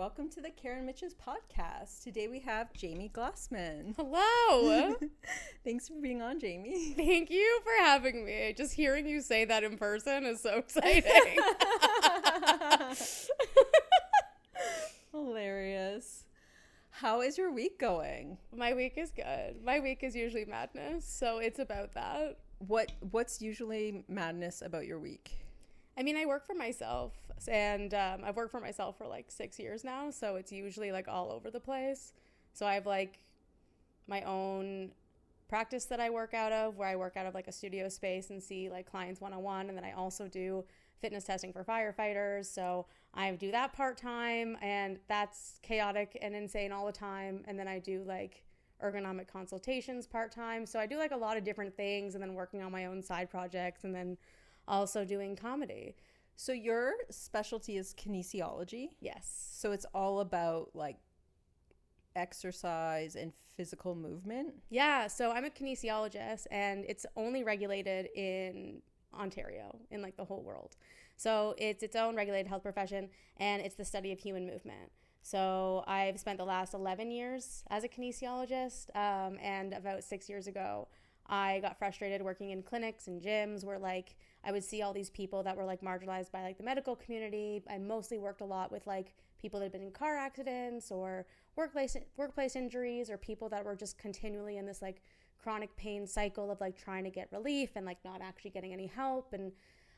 welcome to the Karen Mitches podcast. Today we have Jaime Glassman. Hello. Thanks for being on, Jaime. Thank you for having me. Just hearing you say that in person is so exciting. Hilarious. How is your week going? My week is good. My week is usually madness, so it's about that. What's usually madness about your week? I mean, I work for myself, and I've worked for myself for like 6 years now, so it's usually like all over the place. So I have like my own practice that I work out of, where I work out of like a studio space and see like clients one-on-one, and then I also do fitness testing for firefighters. So I do that part-time, and that's chaotic and insane all the time. And then I do like ergonomic consultations part-time. So I do like a lot of different things, and then working on my own side projects, and then also doing comedy. So your specialty is kinesiology? Yes. So it's all about like exercise and physical movement? Yeah, so I'm a kinesiologist, and it's only regulated in Ontario, in like the whole world. So it's its own regulated health profession, and it's the study of human movement. So I've spent the last 11 years as a kinesiologist, and about 6 years ago, I got frustrated working in clinics and gyms where like I would see all these people that were like marginalized by like the medical community. I mostly worked a lot with like people that had been in car accidents or workplace injuries, or people that were just continually in this like chronic pain cycle of like trying to get relief and like not actually getting any help. And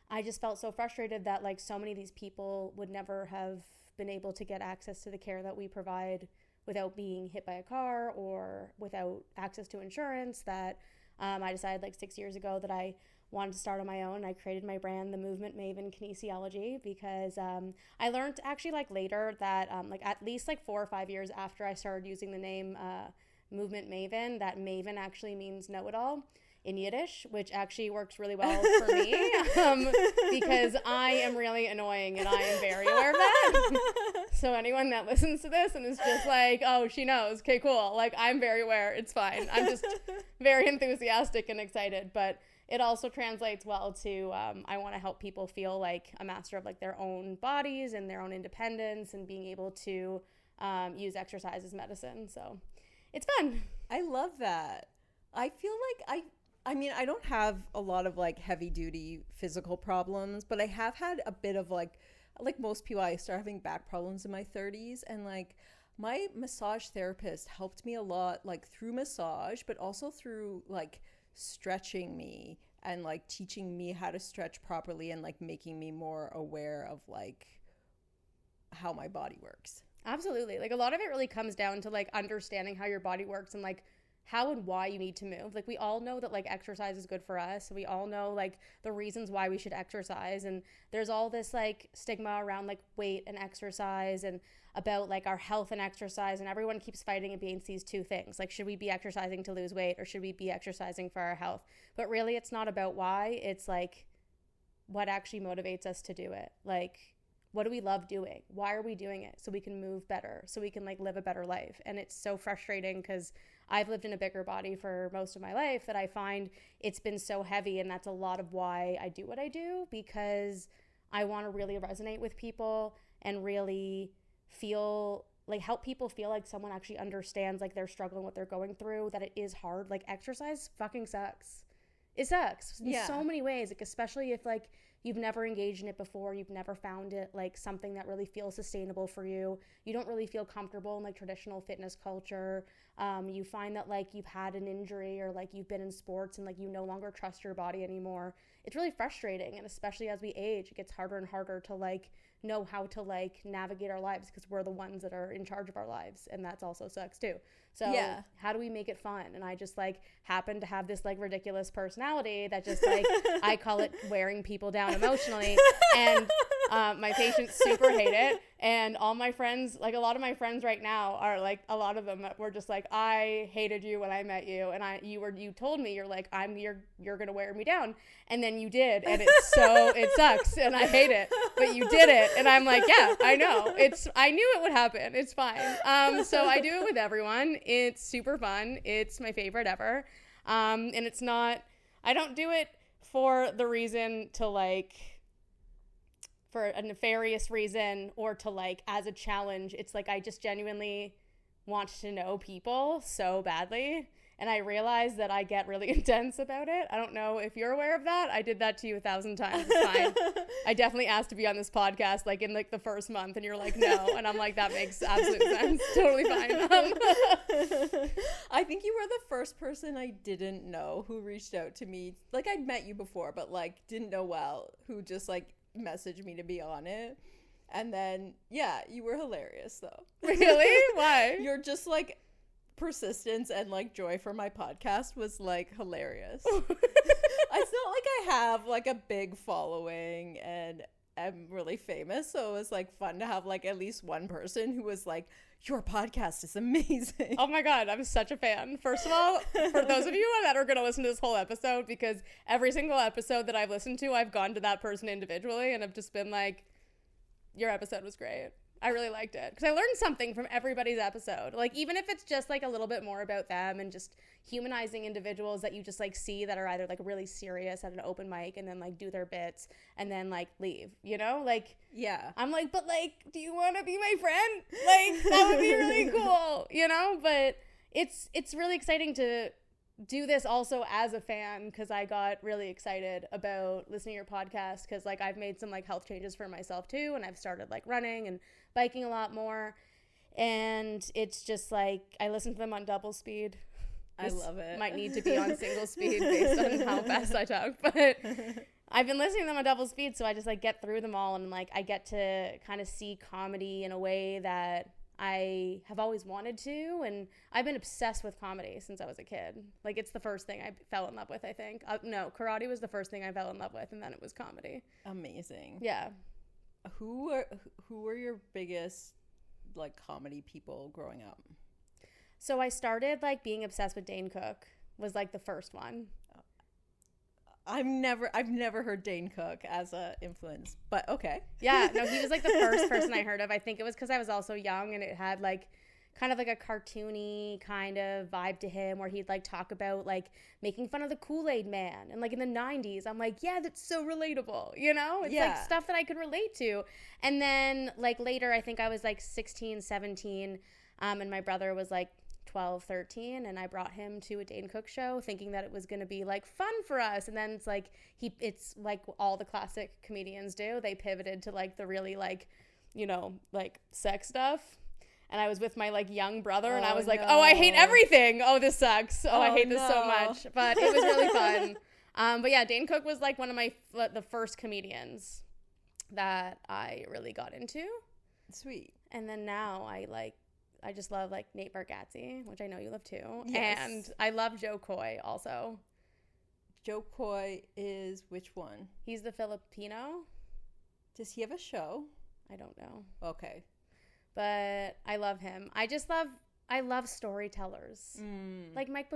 I just felt so frustrated that like so many of these people would never have been able to get access to the care that we provide without being hit by a car or without access to insurance, that I decided like 6 years ago that I wanted to start on my own. I created my brand, the Movement Maven Kinesiology, because I learned actually like later that like at least like 4 or 5 years after I started using the name Movement Maven, that Maven actually means know-it-all in Yiddish, which actually works really well for me because I am really annoying and I am very aware of that. So anyone that listens to this and is just like, oh, she knows, okay, cool, like I'm very aware, it's fine. I'm just very enthusiastic and excited, but it also translates well to I want to help people feel like a master of like their own bodies and their own independence and being able to use exercise as medicine. So it's fun. I love that. I feel like I mean, I don't have a lot of like heavy duty physical problems, but I have had a bit of like most people, I started having back problems in my 30s, and like my massage therapist helped me a lot, like through massage, but also through like stretching me and like teaching me how to stretch properly and like making me more aware of like how my body works. Absolutely. Like a lot of it really comes down to like understanding how your body works and like how and why you need to move. Like we all know that like exercise is good for us. We all know like the reasons why we should exercise, and there's all this like stigma around like weight and exercise and about like our health and exercise, and everyone keeps fighting against these two things. Like, should we be exercising to lose weight or should we be exercising for our health? But really it's not about why, it's like what actually motivates us to do it. Like, what do we love doing? Why are we doing it? So we can move better, so we can like live a better life. And it's so frustrating because I've lived in a bigger body for most of my life that I find it's been so heavy, and that's a lot of why I do what I do, because I want to really resonate with people and really feel like help people feel like someone actually understands like they're struggling, what they're going through, that it is hard. Like exercise fucking sucks. It sucks in so many ways, like especially if like you've never engaged in it before, you've never found it like something that really feels sustainable for you. You don't really feel comfortable in like traditional fitness culture. You find that like you've had an injury or like you've been in sports and like you no longer trust your body anymore. It's really frustrating, and especially as we age, it gets harder and harder to like know how to like navigate our lives, because we're the ones that are in charge of our lives, and that's also sucks too. So how do we make it fun? And I just like happen to have this like ridiculous personality that just like I call it wearing people down emotionally, and my patients super hate it, and all my friends, like a lot of my friends right now are like, a lot of them were just like, I hated you when I met you, and you told me you're like you're gonna wear me down, and then you did, and it sucks and I hate it, but you did it. And I'm like, yeah, I know. I knew it would happen. It's fine. So I do it with everyone. It's super fun. It's my favorite ever. And it's not, I don't do it for the reason to like for a nefarious reason or to like as a challenge. It's like I just genuinely want to know people so badly. And I realize that I get really intense about it. I don't know if you're aware of that. I did that to you 1,000 times. It's fine. I definitely asked to be on this podcast like in like the first month and you're like, no. And I'm like, that makes absolute sense. Totally fine. I think you were the first person I didn't know who reached out to me. Like I'd met you before, but like didn't know well, who just like messaged me to be on it. And then, yeah, you were hilarious though. Really? Why? You're just like persistence and like joy for my podcast was like hilarious. It's not like I have like a big following and I'm really famous, so it was like fun to have like at least one person who was like, your podcast is amazing. Oh my god, I'm such a fan. First of all, for those of you that are going to listen to this whole episode, because every single episode that I've listened to, I've gone to that person individually and I've just been like, your episode was great. I really liked it because I learned something from everybody's episode. Like, even if it's just like a little bit more about them and just humanizing individuals that you just like see that are either like really serious at an open mic and then like do their bits and then like leave, you know? Like, yeah. I'm like, but like, do you want to be my friend? Like, that would be really cool, you know? But it's really exciting to do this also as a fan because I got really excited about listening to your podcast because like I've made some like health changes for myself too, and I've started like running and biking a lot more, and it's just like I listen to them on double speed. I love it. Might need to be on single speed based on how fast I talk, but I've been listening to them on double speed, so I just like get through them all, and like I get to kind of see comedy in a way that I have always wanted to, and I've been obsessed with comedy since I was a kid. Like, it's the first thing I fell in love with, I think. No, karate was the first thing I fell in love with, and then it was comedy. Amazing. Yeah. Who were your biggest, like, comedy people growing up? So I started, like, being obsessed with Dane Cook was, like, the first one. I've never heard Dane Cook as a influence, but okay. Yeah, no, he was like the first person I heard of. I think it was because I was also young and it had like kind of like a cartoony kind of vibe to him where he'd like talk about like making fun of the Kool-Aid man. And like in the 90s, I'm like, yeah, that's so relatable, you know? It's like stuff that I could relate to. And then like later, I think I was like 16, 17, and my brother was like 12, 13, and I brought him to a Dane Cook show thinking that it was going to be like fun for us, and then it's like it's like all the classic comedians do, they pivoted to like the really like, you know, like sex stuff, and I was with my like young brother and I was like, oh, I hate everything, oh, this sucks, I hate this so much, but it was really fun. But yeah, Dane Cook was like one of the first comedians that I really got into. Sweet. And then now I just love like Nate Bargatze, which I know you love too. Yes. And I love Joe Coy also. Joe Coy is which one? He's the Filipino. Does he have a show? I don't know. Okay. But I love him. I love storytellers. Like Mike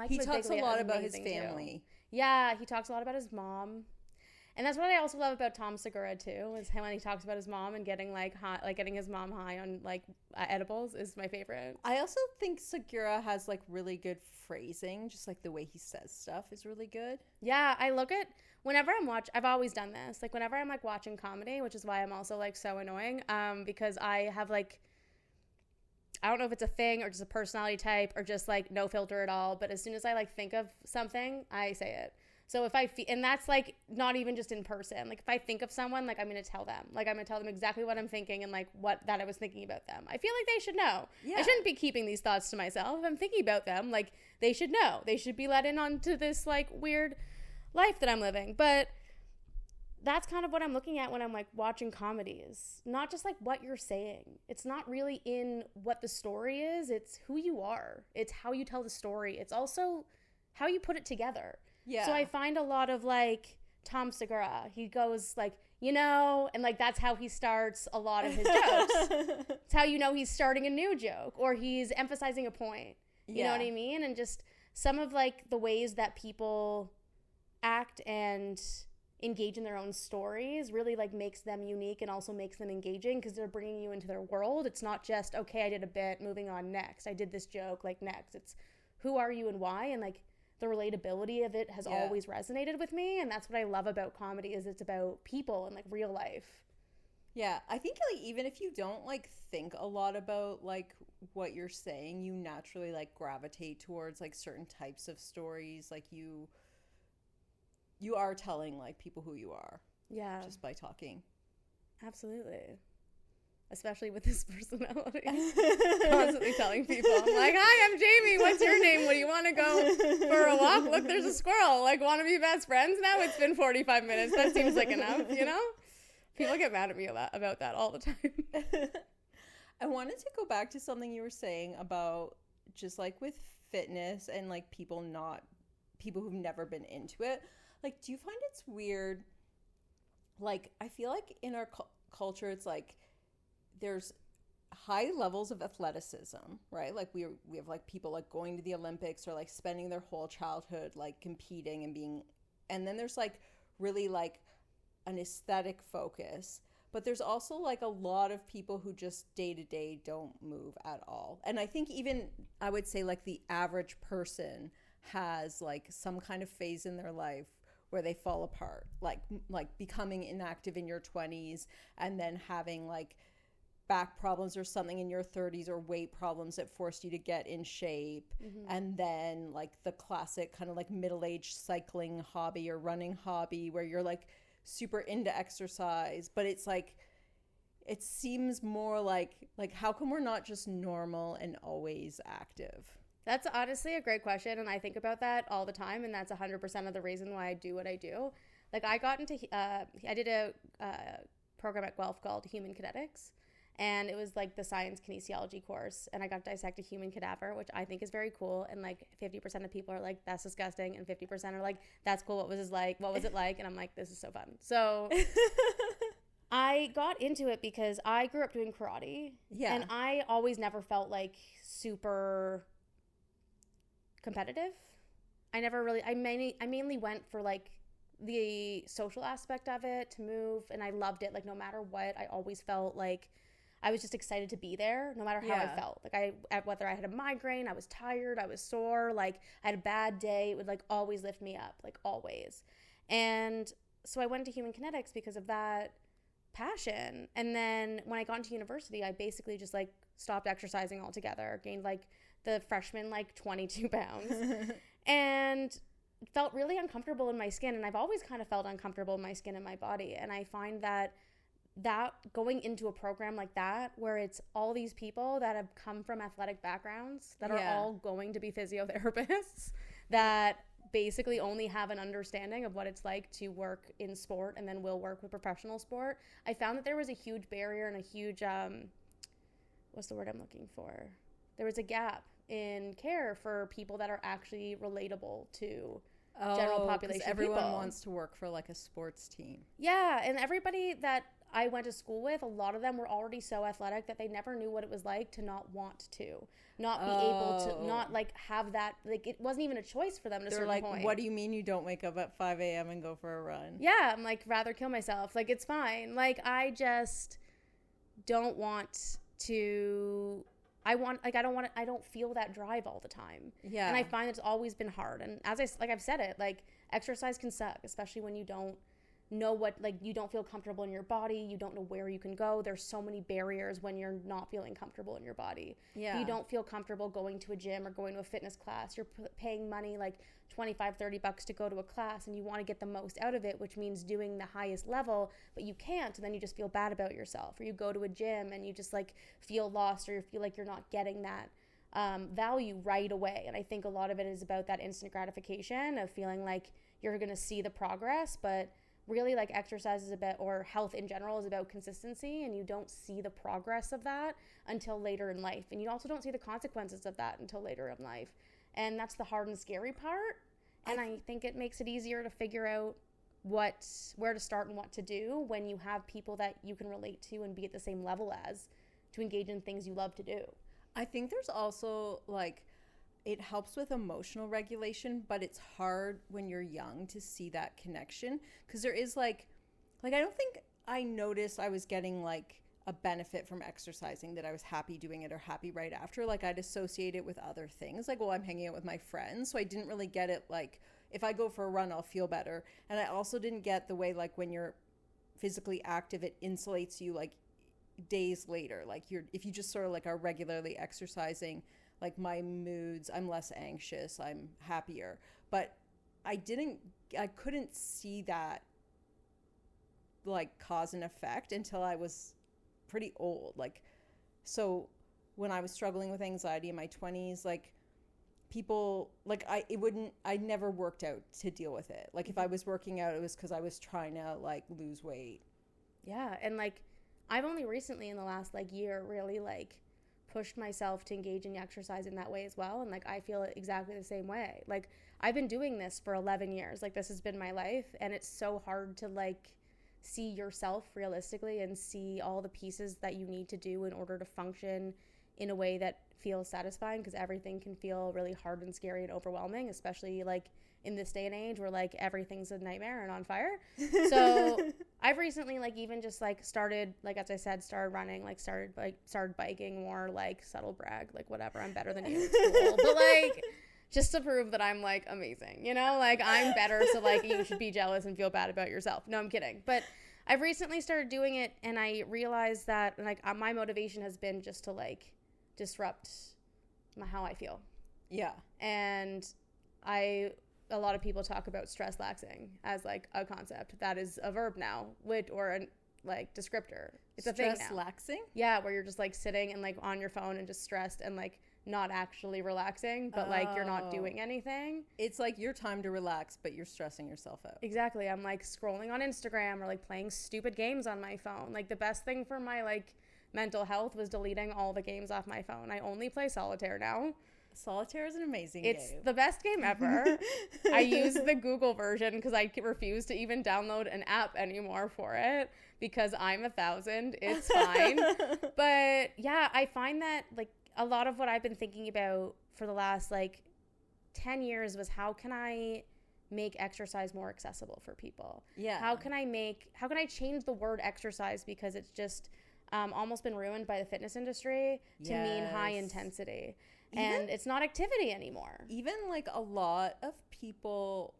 he talks a lot about his family. Too. Yeah, he talks a lot about his mom. And that's what I also love about Tom Segura too, is when he talks about his mom and getting like high, like getting his mom high on like edibles is my favorite. I also think Segura has like really good phrasing, just like the way he says stuff is really good. Yeah, I look at whenever I've always done this, like whenever I'm like watching comedy, which is why I'm also like so annoying, because I have like, I don't know if it's a thing or just a personality type or just like no filter at all, but as soon as I like think of something, I say it. So if and that's like not even just in person. Like if I think of someone, like I'm going to tell them. Like I'm going to tell them exactly what I'm thinking and like that I was thinking about them. I feel like they should know. Yeah. I shouldn't be keeping these thoughts to myself. If I'm thinking about them, like they should know. They should be let in onto this like weird life that I'm living. But that's kind of what I'm looking at when I'm like watching comedies. Not just like what you're saying. It's not really in what the story is. It's who you are. It's how you tell the story. It's also how you put it together. Yeah. So I find a lot of like Tom Segura, he goes like, you know, and like that's how he starts a lot of his jokes. It's how you know he's starting a new joke or he's emphasizing a point. You know what I mean? And just some of like the ways that people act and engage in their own stories really like makes them unique and also makes them engaging because they're bringing you into their world. It's not just, okay, I did a bit, moving on, next. I did this joke, like next. It's who are you and why, and like the relatability of it has always resonated with me, and that's what I love about comedy is it's about people and like real life. Yeah, I think like even if you don't like think a lot about like what you're saying, you naturally like gravitate towards like certain types of stories. Like you are telling like people who you are Yeah, just by talking. absolutely. Especially with this personality. Constantly telling people, I'm like, hi, I'm Jamie. What's your name? What do you want to go for a walk? Look, there's a squirrel. Like, want to be best friends now? It's been 45 minutes. That seems like enough, you know? People get mad at me about that all the time. I wanted to go back to something you were saying about just like with fitness and like people who've never been into it. Like, do you find it's weird? Like, I feel like in our culture, it's like there's high levels of athleticism, right? Like we have like people like going to the Olympics or like spending their whole childhood like competing and being, and then there's like really like an aesthetic focus. But there's also like a lot of people who just day to day don't move at all. And I think even I would say like the average person has like some kind of phase in their life where they fall apart, like becoming inactive in your 20s and then having like back problems or something in your 30s or weight problems that forced you to get in shape. And then like the classic kind of like middle-aged cycling hobby or running hobby where you're like super into exercise, but it's like it seems more like how come we're not just normal and always active? That's honestly a great question, and I think about that all the time, and that's 100% of the reason why I do what I do. Like, I got into, I did a program at Guelph called Human Kinetics, and it was like the science kinesiology course, and I got to dissect a human cadaver, which I think is very cool, and like 50% of people are like, that's disgusting, and 50% are like, that's cool, what was it like, and I'm like, this is so fun. So I got into it because I grew up doing karate, and I always never felt like super competitive. I mainly went for like the social aspect of it, to move, and I loved it. Like, no matter what, I always felt like I was just excited to be there, no matter how I felt. Like, whether I had a migraine, I was tired, I was sore, like I had a bad day, it would like always lift me up, like always. And so I went to Human Kinetics because of that passion. And then when I got into university, I basically just like stopped exercising altogether, gained like the freshman like 22 pounds and felt really uncomfortable in my skin. And I've always kind of felt uncomfortable in my skin and my body. And I find that going into a program like that, where it's all these people that have come from athletic backgrounds that are all going to be physiotherapists that basically only have an understanding of what it's like to work in sport and then will work with professional sport. I found that there was a huge barrier and a huge, what's the word I'm looking for? There was a gap in care for people that are actually relatable to general population everyone people. wants to work for like a sports team. Yeah, and everybody that I went to school with, a lot of them were already so athletic that they never knew what it was like to not want to, not be able to, not like have that, like it wasn't even a choice for them at a certain like, point. what do you mean you don't wake up at 5 a.m. and go for a run? Yeah, I'm like, rather kill myself. Like, it's fine. Like, I just don't want to, I don't feel that drive all the time. Yeah. And I find it's always been hard. And as I've said it, like, exercise can suck, especially when you don't know what, like, you don't feel comfortable in your body, you don't know where you can go. There's so many barriers when you're not feeling comfortable in your body. Yeah. You don't feel comfortable going to a gym or going to a fitness class. You're paying money like $25-$30 to go to a class, and you want to get the most out of it, which means doing the highest level, but you can't, and then you just feel bad about yourself. Or you go to a gym and you just like feel lost, or you feel like you're not getting that value right away. And I think a lot of it is about that instant gratification of feeling like you're going to see the progress, but really, like, exercise is about, or health in general is about consistency, and you don't see the progress of that until later in life. And you also don't see the consequences of that until later in life. And that's the hard and scary part. And I think it makes it easier to figure out where to start and what to do when you have people that you can relate to and be at the same level as, to engage in things you love to do. I think there's also like, it helps with emotional regulation, but it's hard when you're young to see that connection, because there is like I don't think I noticed I was getting like a benefit from exercising, that I was happy doing it or happy right after. Like, I'd associate it with other things, like, well, I'm hanging out with my friends, so I didn't really get it like, if I go for a run I'll feel better. And I also didn't get the way, like, when you're physically active, it insulates you like days later. Like if you just sort of like are regularly exercising, like my moods, I'm less anxious, I'm happier. But I couldn't see that like cause and effect until I was pretty old. Like, so when I was struggling with anxiety in my 20s, like people, like I never worked out to deal with it. Like if I was working out, it was because I was trying to like lose weight. Yeah. And like, I've only recently in the last like year really like pushed myself to engage in exercise in that way as well. And like, I feel exactly the same way. Like I've been doing this for 11 years. Like this has been my life. And it's so hard to like see yourself realistically and see all the pieces that you need to do in order to function in a way that feels satisfying, because everything can feel really hard and scary and overwhelming, especially like in this day and age where like everything's a nightmare and on fire. So I've recently like even just like started, like as I said, started running, like started biking more, like subtle brag, like whatever, I'm better than you, it's cool. But like just to prove that I'm like amazing, you know, like I'm better, so like you should be jealous and feel bad about yourself. No, I'm kidding. But I've recently started doing it, and I realized that like my motivation has been just to like disrupt how I feel. Yeah. And a lot of people talk about stress laxing as like a concept that is a verb now, or a like descriptor. It's a thing now. Stress laxing? Yeah, where you're just like sitting and like on your phone and just stressed and like not actually relaxing, but like you're not doing anything. It's like your time to relax, but you're stressing yourself out. Exactly. I'm like scrolling on Instagram or like playing stupid games on my phone. Like the best thing for my like mental health was deleting all the games off my phone. I only play solitaire now. Solitaire is an amazing game. It's the best game ever. I use the Google version because I refuse to even download an app anymore for it because I'm 1,000. It's fine. But yeah, I find that like a lot of what I've been thinking about for the last like 10 years was how can I make exercise more accessible for people? Yeah. How can I change the word exercise, because it's just almost been ruined by the fitness industry to mean high intensity. And it's not activity anymore. Even like a lot of people,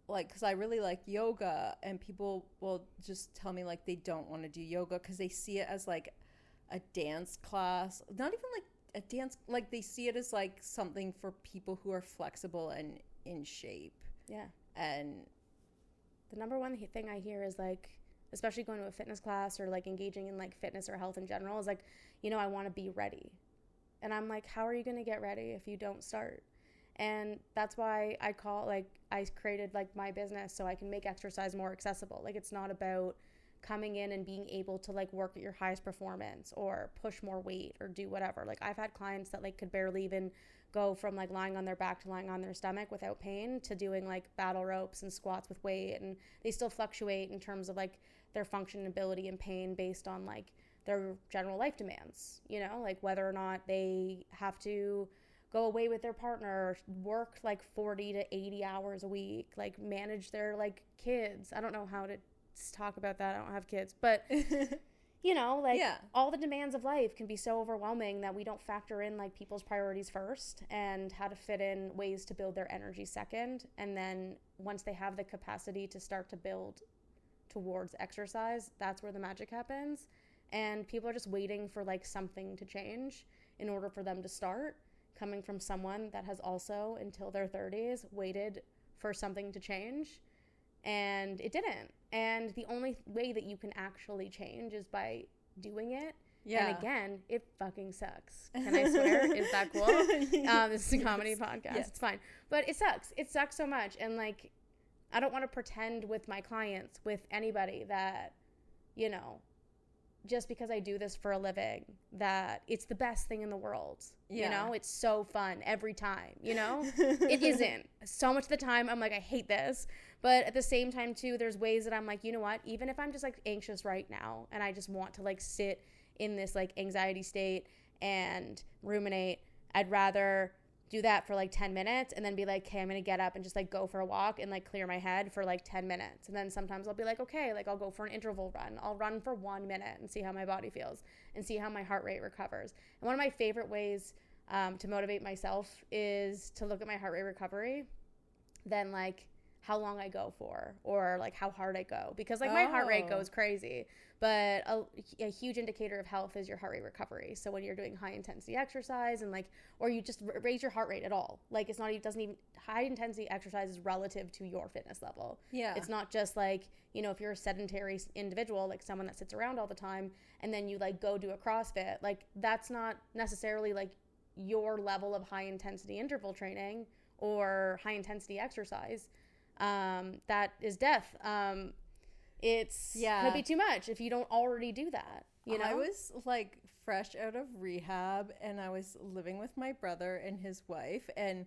like, because I really like yoga, and people will just tell me like they don't want to do yoga because they see it as like a dance class. Not even like a dance, like they see it as like something for people who are flexible and in shape. Yeah. And the number one thing I hear is like, especially going to a fitness class or like engaging in like fitness or health in general, is like, you know, I want to be ready. And I'm like, how are you going to get ready if you don't start? And that's why I created like my business so I can make exercise more accessible. Like it's not about coming in and being able to like work at your highest performance or push more weight or do whatever. Like I've had clients that like could barely even go from like lying on their back to lying on their stomach without pain to doing like battle ropes and squats with weight, and they still fluctuate in terms of like their functionability and pain based on like their general life demands, you know, like whether or not they have to go away with their partner, work like 40 to 80 hours a week, like manage their like kids. I don't know how to talk about that. I don't have kids, but you know, like all the demands of life can be so overwhelming that we don't factor in like people's priorities first and how to fit in ways to build their energy second. And then once they have the capacity to start to build towards exercise, that's where the magic happens. And people are just waiting for like something to change in order for them to start, coming from someone that has also until their 30s waited for something to change, and it didn't. And the only way that you can actually change is by doing it. Yeah. And again, it fucking sucks. Can I swear? Is that cool? This is a comedy podcast. Yes. It's fine. But it sucks. It sucks so much. And like, I don't want to pretend with my clients, with anybody, that, you know, just because I do this for a living, that it's the best thing in the world. Yeah. You know, it's so fun every time, you know? It isn't. So much of the time, I'm like, I hate this. But at the same time, too, there's ways that I'm like, you know what? Even if I'm just, like, anxious right now and I just want to, like, sit in this, like, anxiety state and ruminate, I'd rather do that for, like, 10 minutes and then be like, okay, I'm going to get up and just, like, go for a walk and, like, clear my head for, like, 10 minutes. And then sometimes I'll be like, okay, like, I'll go for an interval run. I'll run for 1 minute and see how my body feels and see how my heart rate recovers. And one of my favorite ways to motivate myself is to look at my heart rate recovery. Then, like, how long I go for or like how hard I go, because like my heart rate goes crazy, but a huge indicator of health is your heart rate recovery. So when you're doing high intensity exercise and like, or you just raise your heart rate at all, like it's not, it doesn't even, high intensity exercise is relative to your fitness level. Yeah. It's not just like, you know, if you're a sedentary individual, like someone that sits around all the time and then you like go do a CrossFit, like that's not necessarily like your level of high intensity interval training or high intensity exercise. That is death. It's could be too much if you don't already do that, you know? I was like fresh out of rehab and I was living with my brother and his wife, and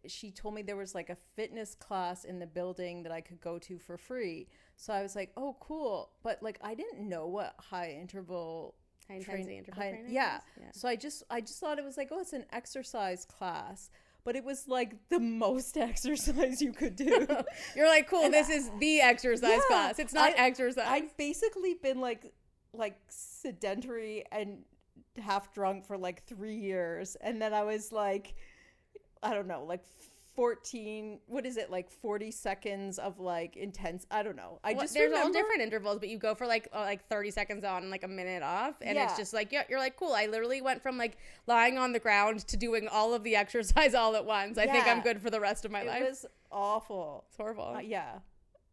she told me there was like a fitness class in the building that I could go to for free. So I was like, oh, cool. But like, I didn't know what high intensity interval training. Yeah. So I just thought it was like, oh, it's an exercise class. But it was like the most exercise you could do. You're like, cool, and this is the exercise class. It's not exercise. I've basically been like sedentary and half drunk for like 3 years. And then I was like, I don't know, like 40 seconds of like intense, I don't know. There's all different intervals, but you go for like 30 seconds on and like a minute off, and it's just like, you're like, cool, I literally went from like lying on the ground to doing all of the exercise all at once. I think I'm good for the rest of my life. It was awful. It's horrible.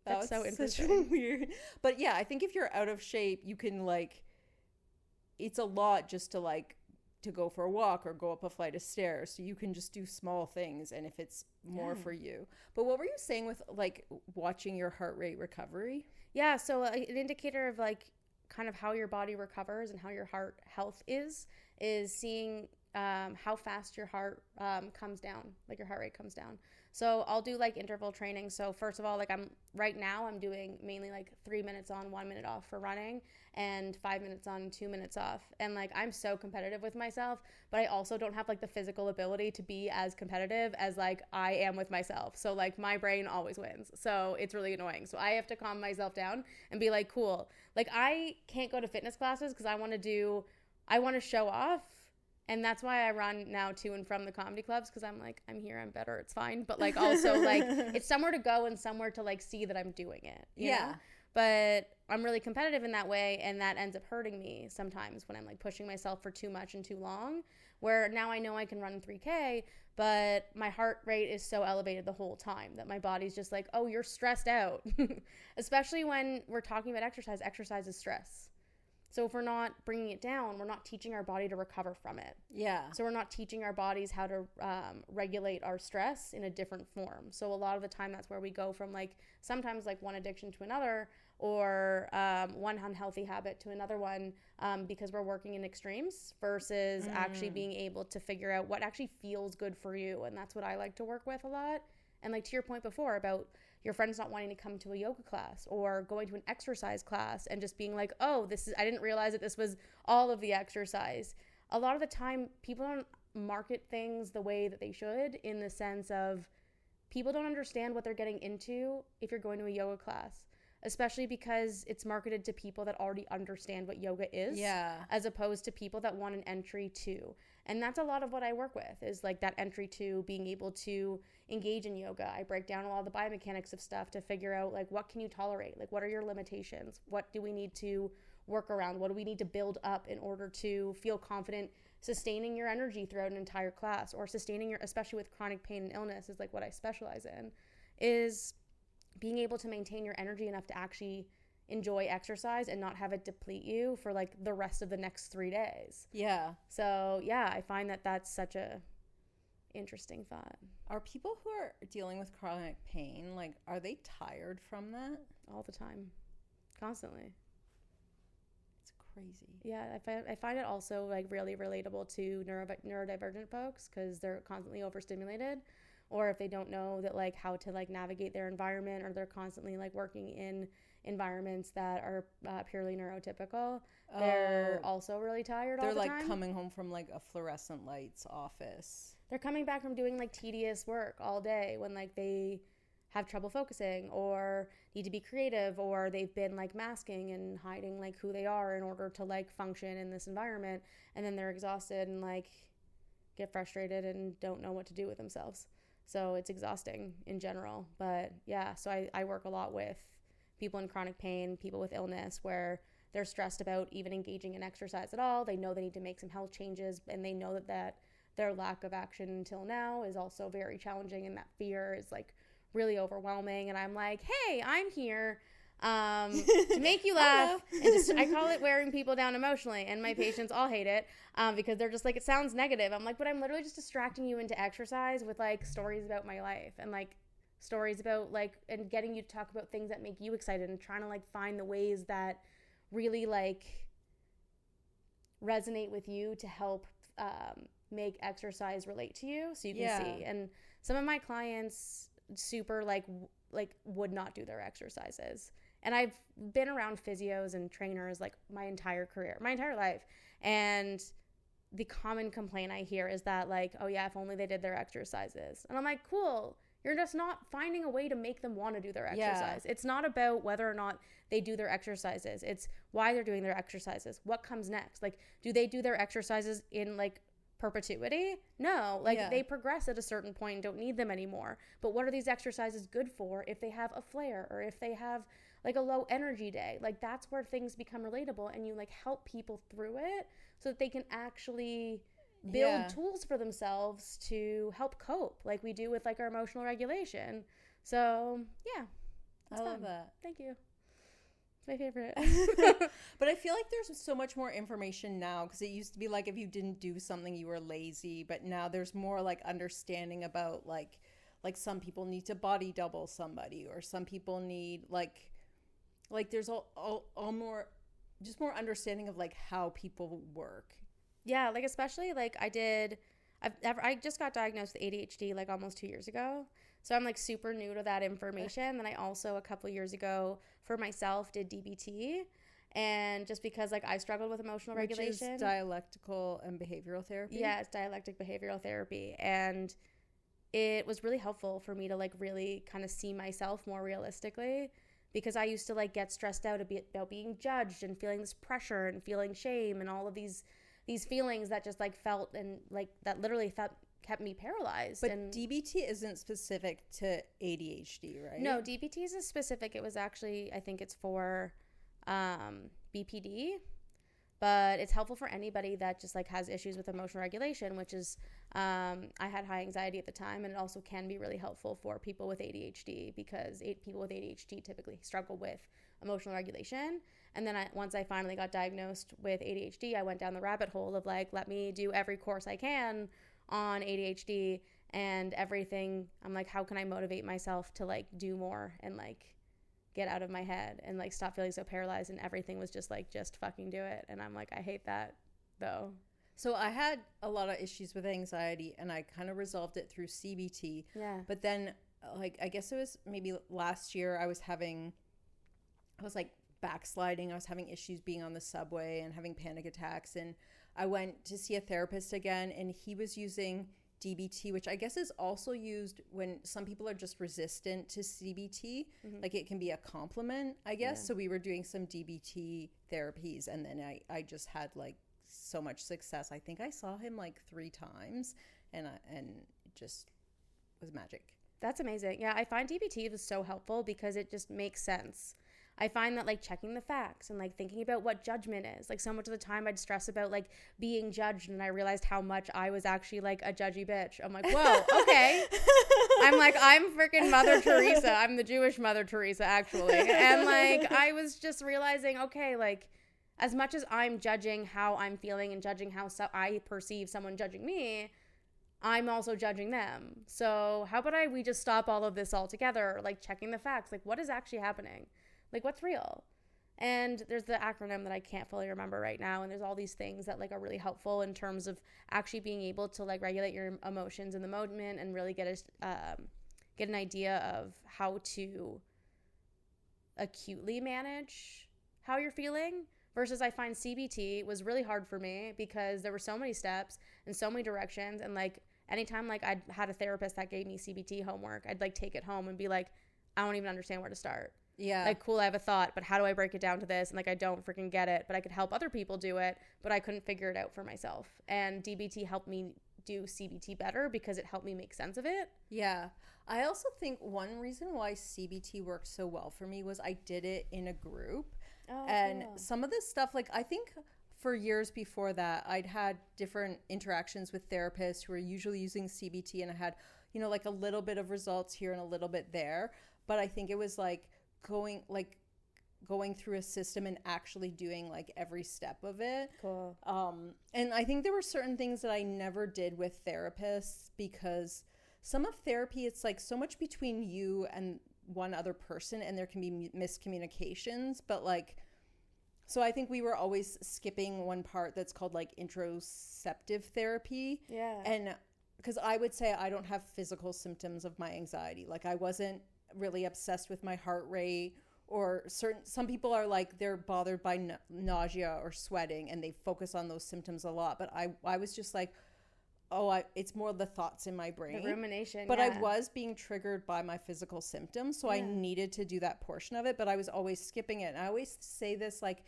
That's so interesting. Such weird. But yeah, I think if you're out of shape, you can like, it's a lot just to like to go for a walk or go up a flight of stairs. So you can just do small things, and if it's more for you. But what were you saying with like watching your heart rate recovery? Yeah, so an indicator of like kind of how your body recovers and how your heart health is seeing how fast your heart comes down, like your heart rate comes down. So I'll do like interval training. So first of all, like I'm doing mainly like 3 minutes on, 1 minute off for running, and 5 minutes on, 2 minutes off. And like, I'm so competitive with myself, but I also don't have like the physical ability to be as competitive as like I am with myself. So like my brain always wins. So it's really annoying. So I have to calm myself down and be like, cool. Like I can't go to fitness classes because I want to show off. And that's why I run now to and from the comedy clubs, because I'm like, I'm here, I'm better, it's fine. But like also like it's somewhere to go and somewhere to like see that I'm doing it. You know? But I'm really competitive in that way, and that ends up hurting me sometimes when I'm like pushing myself for too much and too long, where now I know I can run 3K, but my heart rate is so elevated the whole time that my body's just like, oh, you're stressed out. Especially when we're talking about exercise. Exercise is stress. So if we're not bringing it down, we're not teaching our body to recover from it. Yeah. So we're not teaching our bodies how to regulate our stress in a different form. So a lot of the time that's where we go from like sometimes like one addiction to another, or one unhealthy habit to another one, because we're working in extremes versus actually being able to figure out what actually feels good for you. And that's what I like to work with a lot. And like to your point before about your friends not wanting to come to a yoga class or going to an exercise class and just being like, oh, I didn't realize that this was all of the exercise. A lot of the time, people don't market things the way that they should, in the sense of people don't understand what they're getting into if you're going to a yoga class, especially because it's marketed to people that already understand what yoga is, as opposed to people that want an entry to. And that's a lot of what I work with, is like that entry to being able to engage in yoga. I break down a lot of the biomechanics of stuff to figure out like, what can you tolerate? Like, what are your limitations? What do we need to work around? What do we need to build up in order to feel confident sustaining your energy throughout an entire class, or sustaining your, especially with chronic pain and illness is like what I specialize in, is being able to maintain your energy enough to actually enjoy exercise and not have it deplete you for like the rest of the next 3 days. Yeah. So yeah, I find that that's such a interesting thought. Are people who are dealing with chronic pain, like, are they tired from that? All the time. Constantly. It's crazy. Yeah, I find it also like really relatable to neurodivergent folks, because they're constantly overstimulated, or if they don't know that like how to like navigate their environment, or they're constantly like working in environments that are purely neurotypical. They're also really tired all the time. They're like coming home from like a fluorescent lights office. They're coming back from doing like tedious work all day when like they have trouble focusing or need to be creative, or they've been like masking and hiding like who they are in order to like function in this environment, and then they're exhausted and like get frustrated and don't know what to do with themselves. So it's exhausting in general. But yeah, so I work a lot with people in chronic pain, people with illness, where they're stressed about even engaging in exercise at all. They know they need to make some health changes, and they know that their lack of action until now is also very challenging, and that fear is like really overwhelming. And I'm like, hey, I'm here to make you laugh. And just, I call it wearing people down emotionally, and my patients all hate it because they're just like, it sounds negative. I'm like, but I'm literally just distracting you into exercise with like stories about my life, and like stories about like, and getting you to talk about things that make you excited, and trying to like find the ways that really like resonate with you to help make exercise relate to you, so you can see. And some of my clients super like would not do their exercises, and I've been around physios and trainers like my entire life, and the common complaint I hear is that like, oh yeah, if only they did their exercises. And I'm like, cool, you're just not finding a way to make them want to do their exercise. It's not about whether or not they do their exercises, it's why they're doing their exercises, what comes next. Like, do they do their exercises in like perpetuity? No, like they progress at a certain point and don't need them anymore. But what are these exercises good for if they have a flare, or if they have like a low energy day? Like, that's where things become relatable, and you like help people through it so that they can actually build tools for themselves to help cope, like we do with like our emotional regulation. So yeah, I love that. Thank you. It's my favorite. But I feel like there's so much more information now, because it used to be like if you didn't do something you were lazy, but now there's more like understanding about like some people need to body double somebody, or some people need like there's all more, just more understanding of like how people work. Yeah, like especially like I just got diagnosed with ADHD like almost 2 years ago. So I'm like super new to that information. Then I also a couple years ago for myself did DBT. And just because like I struggled with emotional regulation. Which is dialectical and behavioral therapy? Yeah, it's dialectic behavioral therapy. And it was really helpful for me to like really kind of see myself more realistically, because I used to like get stressed out about being judged and feeling this pressure and feeling shame and all of these feelings that just like felt and like that literally kept me paralyzed. But and DBT isn't specific to ADHD, right? No, DBT is specific. It was actually, I think it's for BPD, but it's helpful for anybody that just like has issues with emotional regulation, which is I had high anxiety at the time, and it also can be really helpful for people with ADHD, because people with ADHD typically struggle with emotional regulation. And then once I finally got diagnosed with ADHD, I went down the rabbit hole of like, let me do every course I can on ADHD and everything. I'm like, how can I motivate myself to like do more and like get out of my head and like stop feeling so paralyzed? And everything was just like, just fucking do it. And I'm like, I hate that though. So I had a lot of issues with anxiety, and I kind of resolved it through CBT. Yeah. But then like, I guess it was maybe last year, I was like backsliding. I was having issues being on the subway and having panic attacks. And I went to see a therapist again, and he was using DBT, which I guess is also used when some people are just resistant to CBT. Mm-hmm. Like it can be a complement, I guess. Yeah. So we were doing some DBT therapies, and then I just had like so much success. I think I saw him like 3 times, and it just was magic. That's amazing. Yeah, I find DBT was so helpful because it just makes sense. I find that like checking the facts and like thinking about what judgment is, like so much of the time I'd stress about like being judged, and I realized how much I was actually like a judgy bitch. I'm like, whoa, okay. I'm like, I'm freaking Mother Teresa. I'm the Jewish Mother Teresa actually. And like I was just realizing, okay, like as much as I'm judging how I'm feeling and judging how I perceive someone judging me, I'm also judging them. So how about we just stop all of this altogether, like checking the facts, like what is actually happening? Like what's real? And there's the acronym that I can't fully remember right now, and there's all these things that like are really helpful in terms of actually being able to like regulate your emotions in the moment and really get an idea of how to acutely manage how you're feeling. Versus I find CBT was really hard for me because there were so many steps and so many directions, and like anytime like I had a therapist that gave me CBT homework, I'd like take it home and be like, I don't even understand where to start. Yeah. Like, cool, I have a thought, but how do I break it down to this? And like, I don't freaking get it, but I could help other people do it, but I couldn't figure it out for myself. And DBT helped me do CBT better because it helped me make sense of it. Yeah. I also think one reason why CBT worked so well for me was I did it in a group. Oh, And cool. some of this stuff, like I think for years before that, I'd had different interactions with therapists who were usually using CBT, and I had, you know, like a little bit of results here and a little bit there. But I think it was going through a system and actually doing like every step of it. Cool. And I think there were certain things that I never did with therapists, because some of therapy, it's like so much between you and one other person, and there can be miscommunications. But like, so I think we were always skipping one part that's called like interoceptive therapy. Yeah. And because I would say I don't have physical symptoms of my anxiety. Like I wasn't really obsessed with my heart rate, or some people are like, they're bothered by nausea or sweating and they focus on those symptoms a lot. But I was just like, it's more the thoughts in my brain. The rumination. But yeah. I was being triggered by my physical symptoms. So I needed to do that portion of it, but I was always skipping it. And I always say this, like,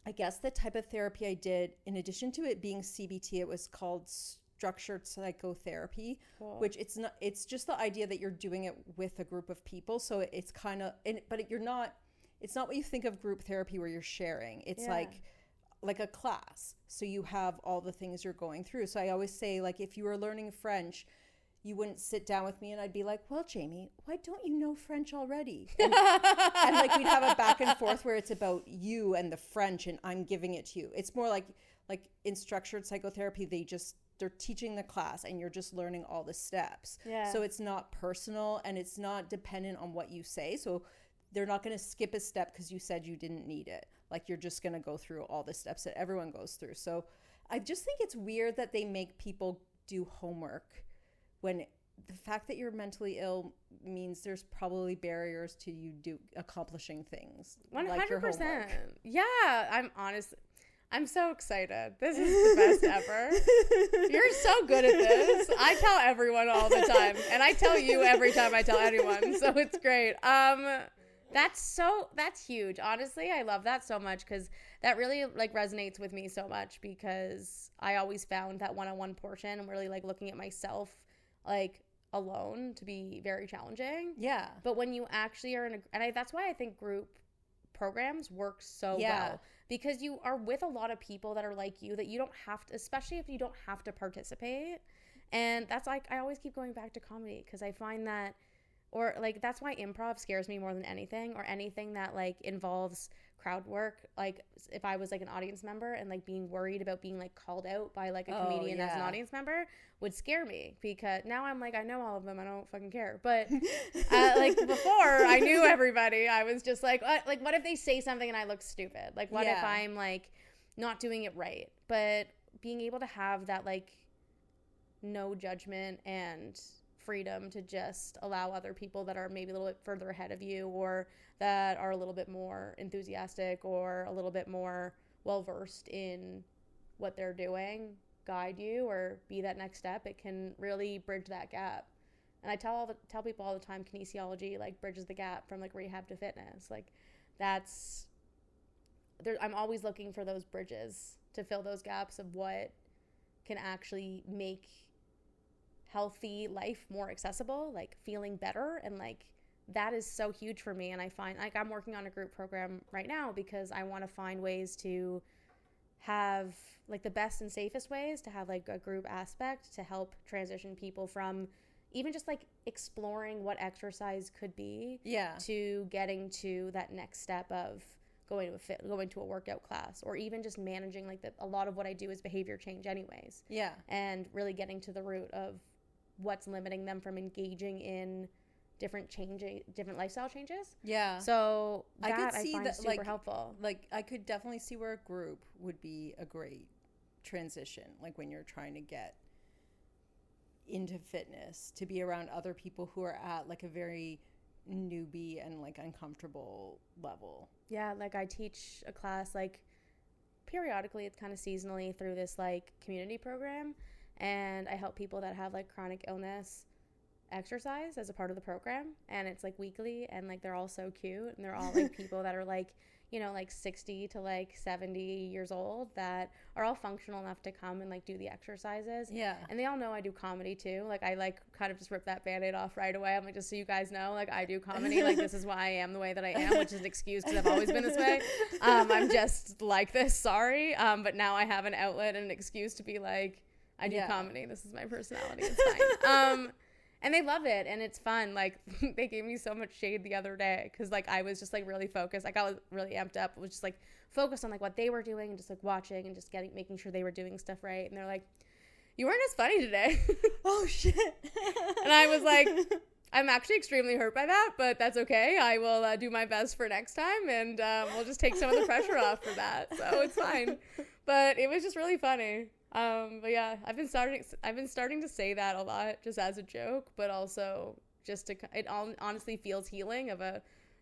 I guess the type of therapy I did, in addition to it being CBT, it was called structured psychotherapy. Cool. Which it's just the idea that you're doing it with a group of people. So it's kind of, but it's not what you think of group therapy where you're sharing. It's like a class. So you have all the things you're going through. So I always say, like, if you were learning French, you wouldn't sit down with me and I'd be like, well, Jamie, why don't you know French already? And like we'd have a back and forth where it's about you and the French and I'm giving it to you. It's more like in structured psychotherapy, they're teaching the class and you're just learning all the steps. Yeah. So it's not personal and it's not dependent on what you say. So they're not going to skip a step because you said you didn't need it. Like you're just going to go through all the steps that everyone goes through. So I just think it's weird that they make people do homework when the fact that you're mentally ill means there's probably barriers to you accomplishing things. 100%. Like your homework. Yeah, I'm so excited. This is the best ever. You're so good at this. I tell everyone all the time, and I tell you every time I tell anyone, so it's great. That's huge. Honestly, I love that so much because that really like resonates with me so much, because I always found that one-on-one portion and really like looking at myself like alone to be very challenging. Yeah. But when you actually are that's why I think group programs work so well, because you are with a lot of people that are like you, that you don't have to, especially if you don't have to participate. And that's like, I always keep going back to comedy because I find that, or like, that's why improv scares me more than anything, or anything that like involves crowd work. Like if I was like an audience member and like being worried about being like called out by like a comedian as an audience member would scare me, because now I'm like, I know all of them, I don't fucking care. But like before I knew everybody, I was just like what if they say something and I look stupid? Like what if I'm like not doing it right? But being able to have that like no judgment and freedom to just allow other people that are maybe a little bit further ahead of you, or that are a little bit more enthusiastic or a little bit more well-versed in what they're doing, guide you or be that next step, it can really bridge that gap. And I tell people all the time, kinesiology like bridges the gap from like rehab to fitness. Like I'm always looking for those bridges to fill those gaps of what can actually make healthy life more accessible, like feeling better. And like that is so huge for me. And I find like I'm working on a group program right now because I want to find ways to have like the best and safest ways to have like a group aspect to help transition people from even just like exploring what exercise could be to getting to that next step of going to a workout class, or even just managing like a lot of what I do is behavior change anyways. Yeah. And really getting to the root of what's limiting them from engaging in different lifestyle changes. Yeah. So that I find super like, helpful. Like I could definitely see where a group would be a great transition, like when you're trying to get into fitness, to be around other people who are at like a very newbie and like uncomfortable level. Yeah, like I teach a class like periodically, it's kind of seasonally through this like community program, and I help people that have like chronic illness exercise as a part of the program, and it's like weekly, and like they're all so cute, and they're all like people that are like, you know, like 60 to like 70 years old that are all functional enough to come and like do the exercises. Yeah. And they all know I do comedy too. Like I like kind of just rip that Band-Aid off right away. I'm like, just so you guys know, like I do comedy. Like this is why I am the way that I am, which is an excuse because I've always been this way. I'm just like this, sorry. But now I have an outlet and an excuse to be like, I do comedy. This is my personality. It's fine. And they love it, and it's fun. Like, they gave me so much shade the other day because, like, I was just, like, really focused. Like, I was really amped up. I was just, like, focused on, like, what they were doing and just, like, watching and just making sure they were doing stuff right. And they're like, you weren't as funny today. Oh, shit. And I was like, I'm actually extremely hurt by that, but that's okay. I will do my best for next time, and we'll just take some of the pressure off for that. So it's fine. But it was just really funny. But yeah, I've been starting to say that a lot just as a joke, but also just honestly feels healing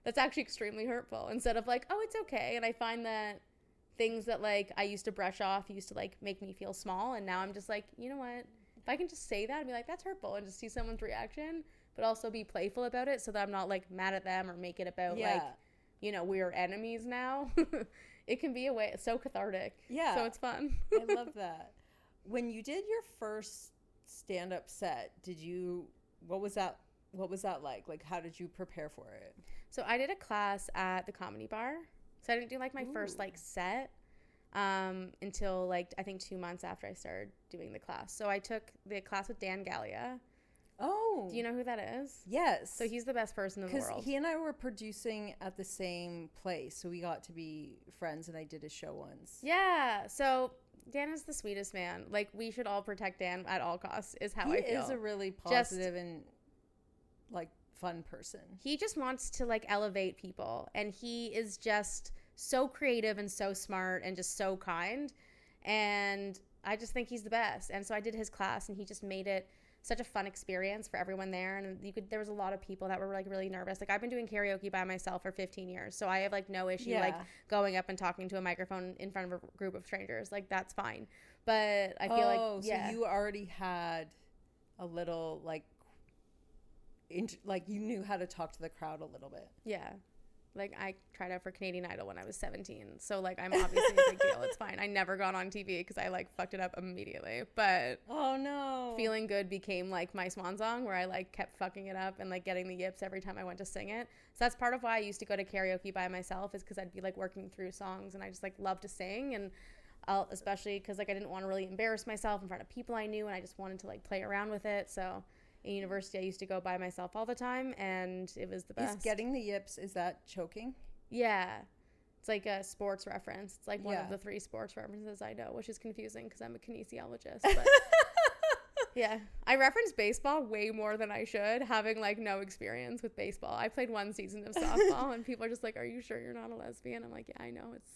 that's actually extremely hurtful instead of like, oh, it's okay. And I find that things that like I used to brush off used to like make me feel small. And now I'm just like, you know what, if I can just say that and be like, that's hurtful and just see someone's reaction, but also be playful about it so that I'm not like mad at them or make it about like, you know, we're enemies now. It can be it's so cathartic. Yeah. So it's fun. I love that. When you did your first stand-up set, what was that like? Like, how did you prepare for it? So I did a class at the Comedy Bar. So I didn't do like my first like set until like I think 2 months after I started doing the class. So I took the class with Dan Gallia. Oh. Do you know who that is? Yes. So he's the best person in the world. Because he and I were producing at the same place, so we got to be friends, and I did a show once. Yeah. So Dan is the sweetest man. Like, we should all protect Dan at all costs, is how I feel. He is a really positive and, like, fun person. He just wants to, like, elevate people. And he is just so creative and so smart and just so kind. And I just think he's the best. And so I did his class, and he just made it such a fun experience for everyone there. And there was a lot of people that were like really nervous. Like, I've been doing karaoke by myself for 15 years. So I have like no issue like going up and talking to a microphone in front of a group of strangers. Like, that's fine. But I feel like, so you already had a little like, you knew how to talk to the crowd a little bit. Yeah. Like, I tried out for Canadian Idol when I was 17. So, like, I'm obviously a big deal. It's fine. I never got on TV because I, like, fucked it up immediately. But oh, no. Feeling Good became, like, my swan song where I, like, kept fucking it up and, like, getting the yips every time I went to sing it. So that's part of why I used to go to karaoke by myself is because I'd be, like, working through songs. And I just, like, love to sing. And especially because, like, I didn't want to really embarrass myself in front of people I knew. And I just wanted to, like, play around with it. So in university, I used to go by myself all the time, and it was the best. Is getting the yips, is that choking? Yeah. It's like a sports reference. It's like one of the 3 sports references I know, which is confusing because I'm a kinesiologist. But yeah. I reference baseball way more than I should, having like no experience with baseball. I played 1 season of softball, and people are just like, are you sure you're not a lesbian? I'm like, yeah, I know. It's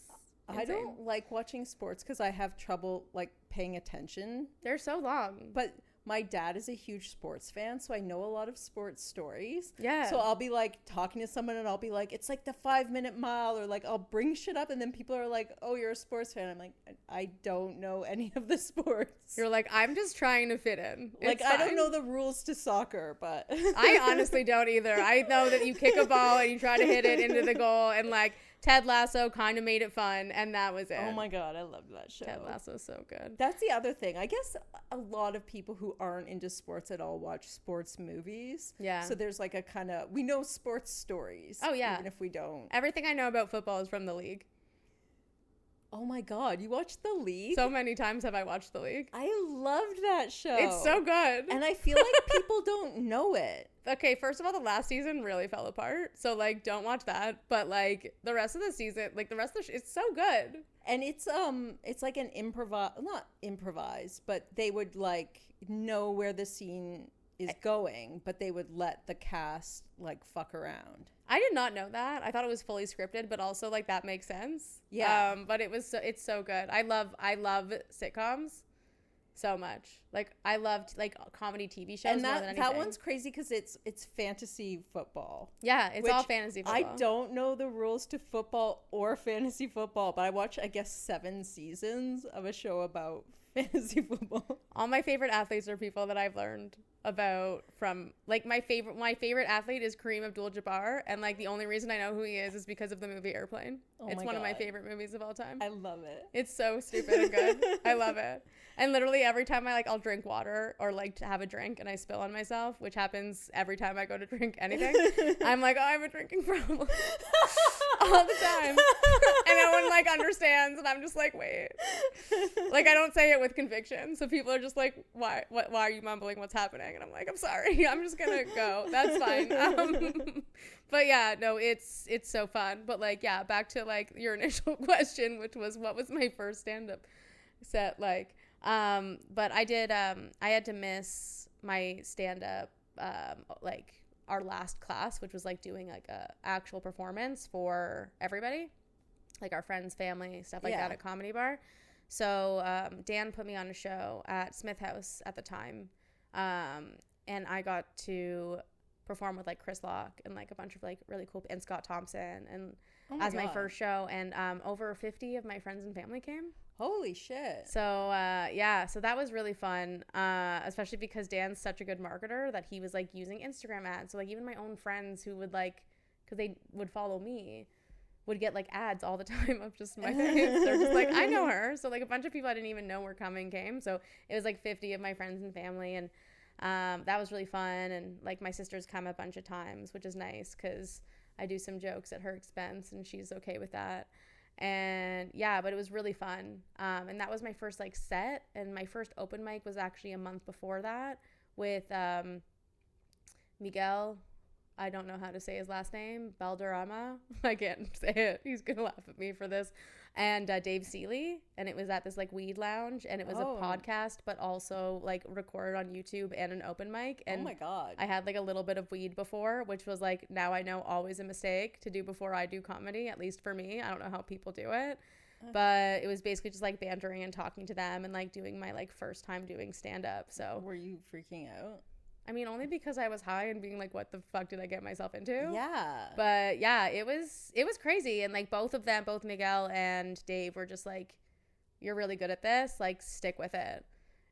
insane. I don't like watching sports because I have trouble like paying attention. They're so long. But my dad is a huge sports fan, so I know a lot of sports stories. Yeah. So I'll be like talking to someone, and I'll be like, it's like the 5-minute mile, or like I'll bring shit up, and then people are like, oh, you're a sports fan. I'm like, I don't know any of the sports. You're like, I'm just trying to fit in. Like, I don't know the rules to soccer, but I honestly don't either. I know that you kick a ball and you try to hit it into the goal, and like Ted Lasso kind of made it fun, and that was it. Oh my God, I loved that show. Ted Lasso is so good. That's the other thing. I guess a lot of people who aren't into sports at all watch sports movies. Yeah. So there's like a kind of, we know sports stories. Oh yeah. Even if we don't. Everything I know about football is from The League. Oh my God, you watched The League? So many times have I watched The League. I loved that show. It's so good. And I feel like people don't know it. Okay, first of all, the last season really fell apart. So, like, don't watch that. But, like, the rest of the season, like, the rest of the it's so good. And it's like an not improvised, but they would, like, know where the scene is going, but they would let the cast, like, fuck around. I did not know that. I thought it was fully scripted, but also, like, that makes sense. Yeah. But it's so good. I love sitcoms so much. Like, I loved like comedy TV shows and more than anything. That one's crazy because it's fantasy football. Yeah, it's all fantasy football. I don't know the rules to football or fantasy football, but I watched, I guess, 7 seasons of a show about fantasy football. All my favorite athletes are people that I've learned about from like my favorite athlete is Kareem Abdul-Jabbar, and like the only reason I know who he is because of the movie Airplane. It's one of my favorite movies of all time. I love it. It's so stupid and good. I love it. And literally every time I'll drink water or like to have a drink and I spill on myself, which happens every time I go to drink anything, I'm like, oh, I have a drinking problem all the time. And no one like understands, and I'm just like, wait. Like I don't say it with conviction, so people are just like, why are you mumbling? What's happening? And I'm like, I'm sorry. I'm just gonna go. That's fine. But yeah, no, it's so fun. But like, yeah, back to like your initial question, which was what was my first stand-up set like. But I had to miss my stand-up like our last class, which was like doing like a actual performance for everybody, like our friends, family, stuff like that at Comedy Bar. So Dan put me on a show at Smith House at the time, and I got to perform with like Chris Locke and like a bunch of like really cool, and Scott Thompson, and my first show, and over 50 of my friends and family came. Holy shit. So so that was really fun, especially because Dan's such a good marketer that he was like using Instagram ads. So like even my own friends who would like, because they would follow me, would get like ads all the time of just my face. They're just like, I know her. So like a bunch of people I didn't even know were coming came. So it was like 50 of my friends and family, and that was really fun. And like my sister's come a bunch of times, which is nice because I do some jokes at her expense and she's okay with that. And yeah, but it was really fun. And that was my first like set, and my first open mic was actually a month before that with Miguel. I don't know how to say his last name. Balderrama. I can't say it. He's going to laugh at me for this. And Dave Seeley. And it was at this like weed lounge, and it was a podcast, but also like recorded on YouTube and an open mic. And oh my God. I had like a little bit of weed before, which was like, now I know always a mistake to do before I do comedy, at least for me. I don't know how people do it. But it was basically just like bantering and talking to them and like doing my like first time doing stand up. So were you freaking out? I mean, only because I was high and being like, what the fuck did I get myself into? Yeah. But yeah, it was crazy. And like both Miguel and Dave were just like, you're really good at this. Like, stick with it.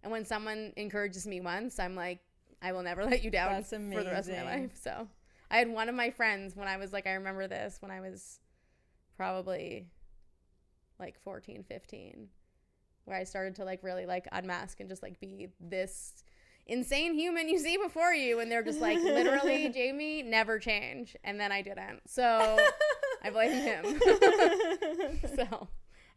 And when someone encourages me once, I'm like, I will never let you down for the rest of my life. So I had one of my friends when I was like, I remember this when I was probably like 14, 15, where I started to like really like unmask and just like be this insane human you see before you, and they're just like, literally, Jamie, never change. And then I didn't, so I blame him. So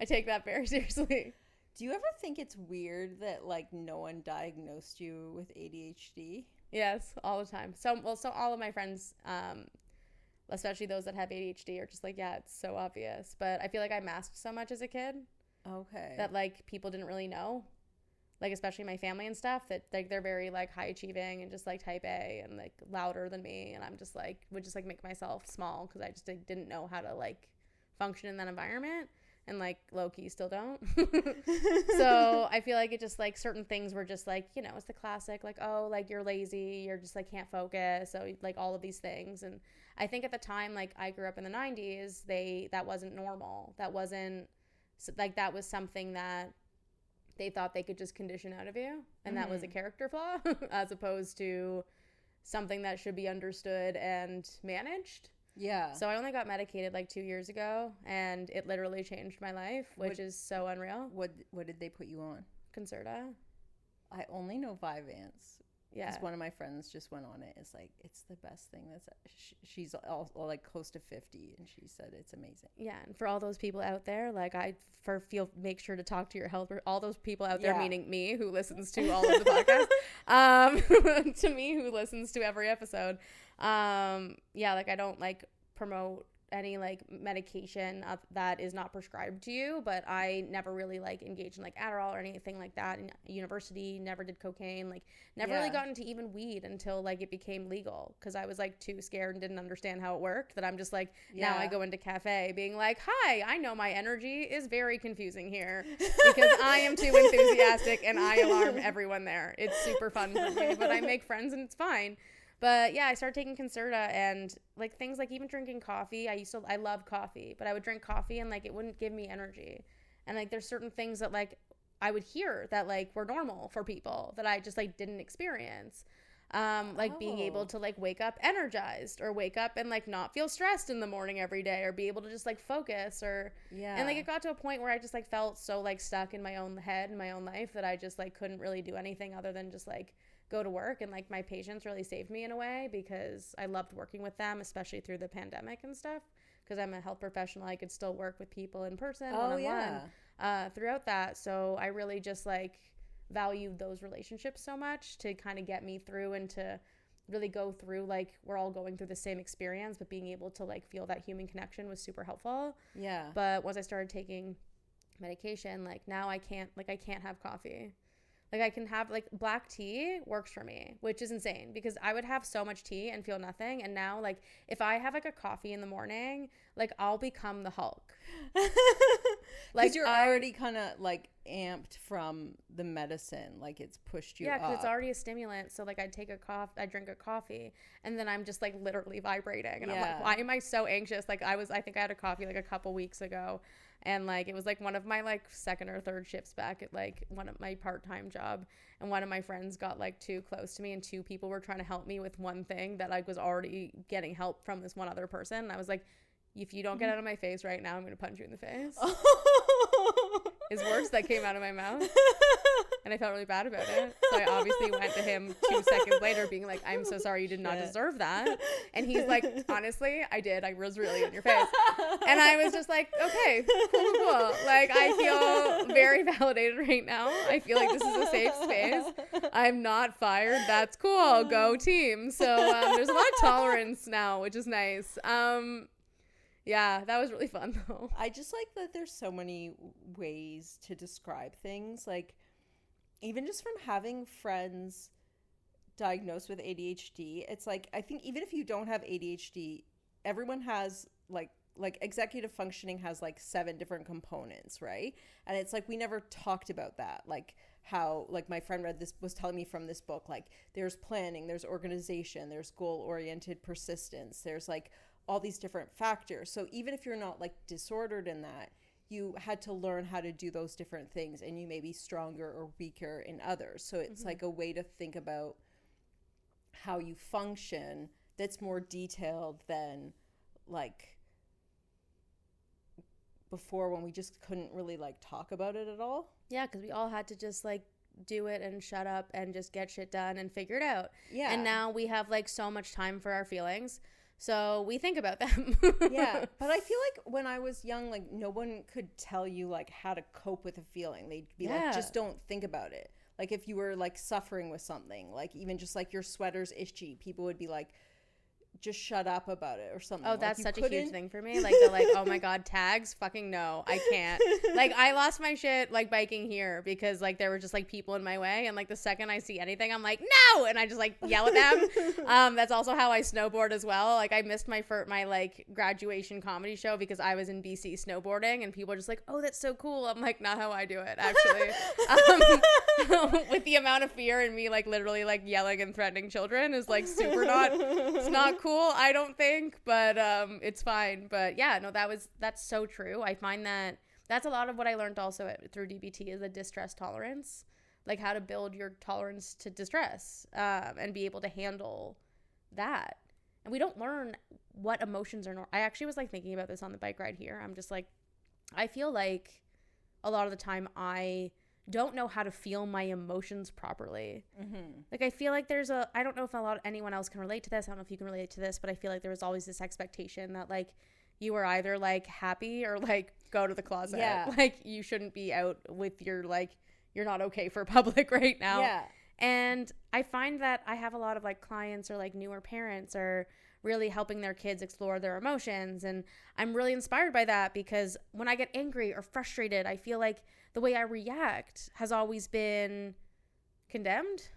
I take that very seriously. Do you ever think it's weird that like no one diagnosed you with ADHD? Yes, all the time. So all of my friends, especially those that have ADHD, are just like, yeah, it's so obvious. But I feel like I masked so much as a kid. Okay. That like people didn't really know. Like, especially my family and stuff, that like they're very like high achieving and just like type A and like louder than me, and I'm just like would just like make myself small because I just like, didn't know how to like function in that environment, and like low key still don't. So I feel like it just like certain things were just like, you know, it's the classic like, oh, like you're lazy, you're just like can't focus, so like all of these things. And I think at the time, like I grew up in the 90s, that wasn't normal. That wasn't like, that was something that they thought they could just condition out of you, and that was a character flaw as opposed to something that should be understood and managed. Yeah. So I only got medicated like 2 years ago, and it literally changed my life, which is so unreal. What did they put you on? Concerta. I only know Vyvanse. Yeah. Because one of my friends just went on it. It's like, it's the best thing. She's all like close to 50, and she said it's amazing. Yeah, and for all those people out there, like make sure to talk to your health. All those people out there, meaning me, who listens to all of the podcasts, to me, who listens to every episode. Like I don't like promote any like medication that is not prescribed to you, but I never really like engaged in like Adderall or anything like that in university. Never did cocaine, like never really got into even weed until like it became legal, because I was like too scared and didn't understand how it worked, that I'm just like, now I go into cafe being like, hi, I know my energy is very confusing here because I am too enthusiastic and I alarm everyone there. It's super fun for me, but I make friends and it's fine. But yeah, I started taking Concerta, and like things like even drinking coffee. I love coffee, but I would drink coffee and like it wouldn't give me energy. And like there's certain things that like I would hear that like were normal for people that I just like didn't experience. Like being able to like wake up energized, or wake up and like not feel stressed in the morning every day, or be able to just like focus, or and like it got to a point where I just like felt so like stuck in my own head and my own life that I just like couldn't really do anything other than just like go to work. And like my patients really saved me in a way, because I loved working with them, especially through the pandemic and stuff, because I'm a health professional. I could still work with people in person one-on-one throughout that. So I really just like valued those relationships so much to kind of get me through, and to really go through, like, we're all going through the same experience, but being able to like feel that human connection was super helpful. But once I started taking medication, like now I can't have coffee. Like I can have like black tea works for me, which is insane, because I would have so much tea and feel nothing. And now like if I have like a coffee in the morning, like I'll become the Hulk. Like you're already kind of like amped from the medicine, like it's pushed you up. Because it's already a stimulant. So like I drink a coffee, and then I'm just like literally vibrating, and I'm like, why am I so anxious? Like I think I had a coffee like a couple weeks ago, and like it was like one of my like second or third shifts back at like one of my part-time job, and one of my friends got like too close to me, and two people were trying to help me with one thing that I was already getting help from this one other person, and I was like, if you don't get out of my face right now, I'm going to punch you in the face. Is words that came out of my mouth. And I felt really bad about it. So I obviously went to him 2 seconds later being like, I'm so sorry, you did not deserve that. And he's like, honestly, I did. I was really in your face. And I was just like, okay, cool. Like, I feel very validated right now. I feel like this is a safe space. I'm not fired. That's cool. Go team. So there's a lot of tolerance now, which is nice. Yeah, that was really fun though. I just like that there's so many ways to describe things. Like, even just from having friends diagnosed with ADHD, it's like, I think even if you don't have ADHD, everyone has like executive functioning has like 7 different components, right? And it's like we never talked about that. Like how, like my friend was telling me from this book, like there's planning, there's organization, there's goal-oriented persistence, there's like all these different factors. So even if you're not like disordered in that, you had to learn how to do those different things, and you may be stronger or weaker in others. So it's like a way to think about how you function that's more detailed than like before, when we just couldn't really like talk about it at all. Yeah, because we all had to just like do it and shut up and just get shit done and figure it out. Yeah. And now we have like so much time for our feelings, so we think about them. Yeah. But I feel like when I was young, like no one could tell you like how to cope with a feeling. They'd be like, just don't think about it. Like if you were like suffering with something, like even just like your sweater's itchy, people would be like, just shut up about it or something. Oh, that's like such a huge thing for me. Like they're like, oh my God, tags? Fucking no, I can't. Like I lost my shit like biking here because like there were just like people in my way, and like the second I see anything, I'm like, no, and I just like yell at them. That's also how I snowboard as well. Like I missed my like graduation comedy show because I was in BC snowboarding, and people are just like, oh, that's so cool. I'm like, not how I do it actually. With the amount of fear in me, like literally like yelling and threatening children is like super it's not cool, I don't think, but it's fine. But yeah, no, that's so true. I find that's a lot of what I learned also through DBT is a distress tolerance, like how to build your tolerance to distress and be able to handle that. And we don't learn what emotions are I actually was like thinking about this on the bike ride here. I'm just like, I feel like a lot of the time I don't know how to feel my emotions properly. Like I feel like I don't know if anyone else can relate to this. I don't know if you can relate to this, but I feel like there was always this expectation that like you were either like happy or like go to the closet. Yeah. Like you shouldn't be out with your like, you're not okay for public right now. Yeah. And I find that I have a lot of like clients or like newer parents are really helping their kids explore their emotions. And I'm really inspired by that because when I get angry or frustrated, I feel like the way I react has always been condemned.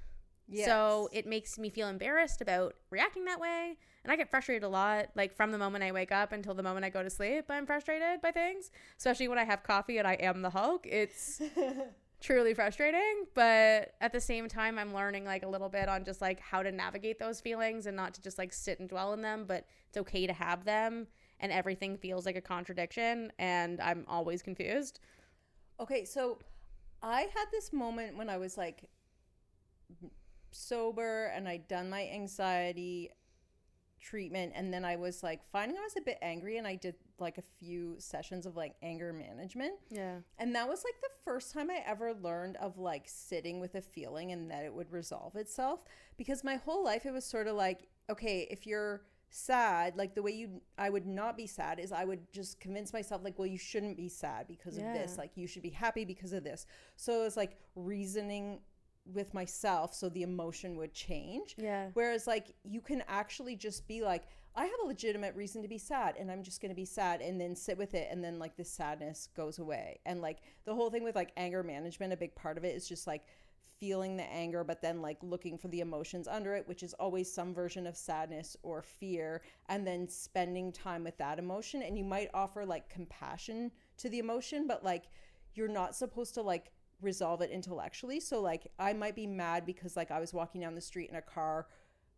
Yes. So it makes me feel embarrassed about reacting that way. And I get frustrated a lot, like from the moment I wake up until the moment I go to sleep, I'm frustrated by things, especially when I have coffee and I am the Hulk. It's truly frustrating. But at the same time, I'm learning like a little bit on just like how to navigate those feelings and not to just like sit and dwell in them, but it's okay to have them. And everything feels like a contradiction. And I'm always confused. Okay, so I had this moment when I was like sober and I'd done my anxiety treatment, and then I was like finding I was a bit angry, and I did like a few sessions of like anger management. Yeah. And that was like the first time I ever learned of like sitting with a feeling and that it would resolve itself, because my whole life it was sort of like, okay, if you're sad, like the way I would not be sad is I would just convince myself like, well, you shouldn't be sad because of this, like you should be happy because of this. So it was like reasoning with myself so the emotion would change. Yeah. Whereas like you can actually just be like, I have a legitimate reason to be sad and I'm just going to be sad, and then sit with it, and then like the sadness goes away. And like the whole thing with like anger management, a big part of it is just like feeling the anger, but then like looking for the emotions under it, which is always some version of sadness or fear, and then spending time with that emotion. And you might offer like compassion to the emotion, but like you're not supposed to like resolve it intellectually. So like I might be mad because like I was walking down the street and a car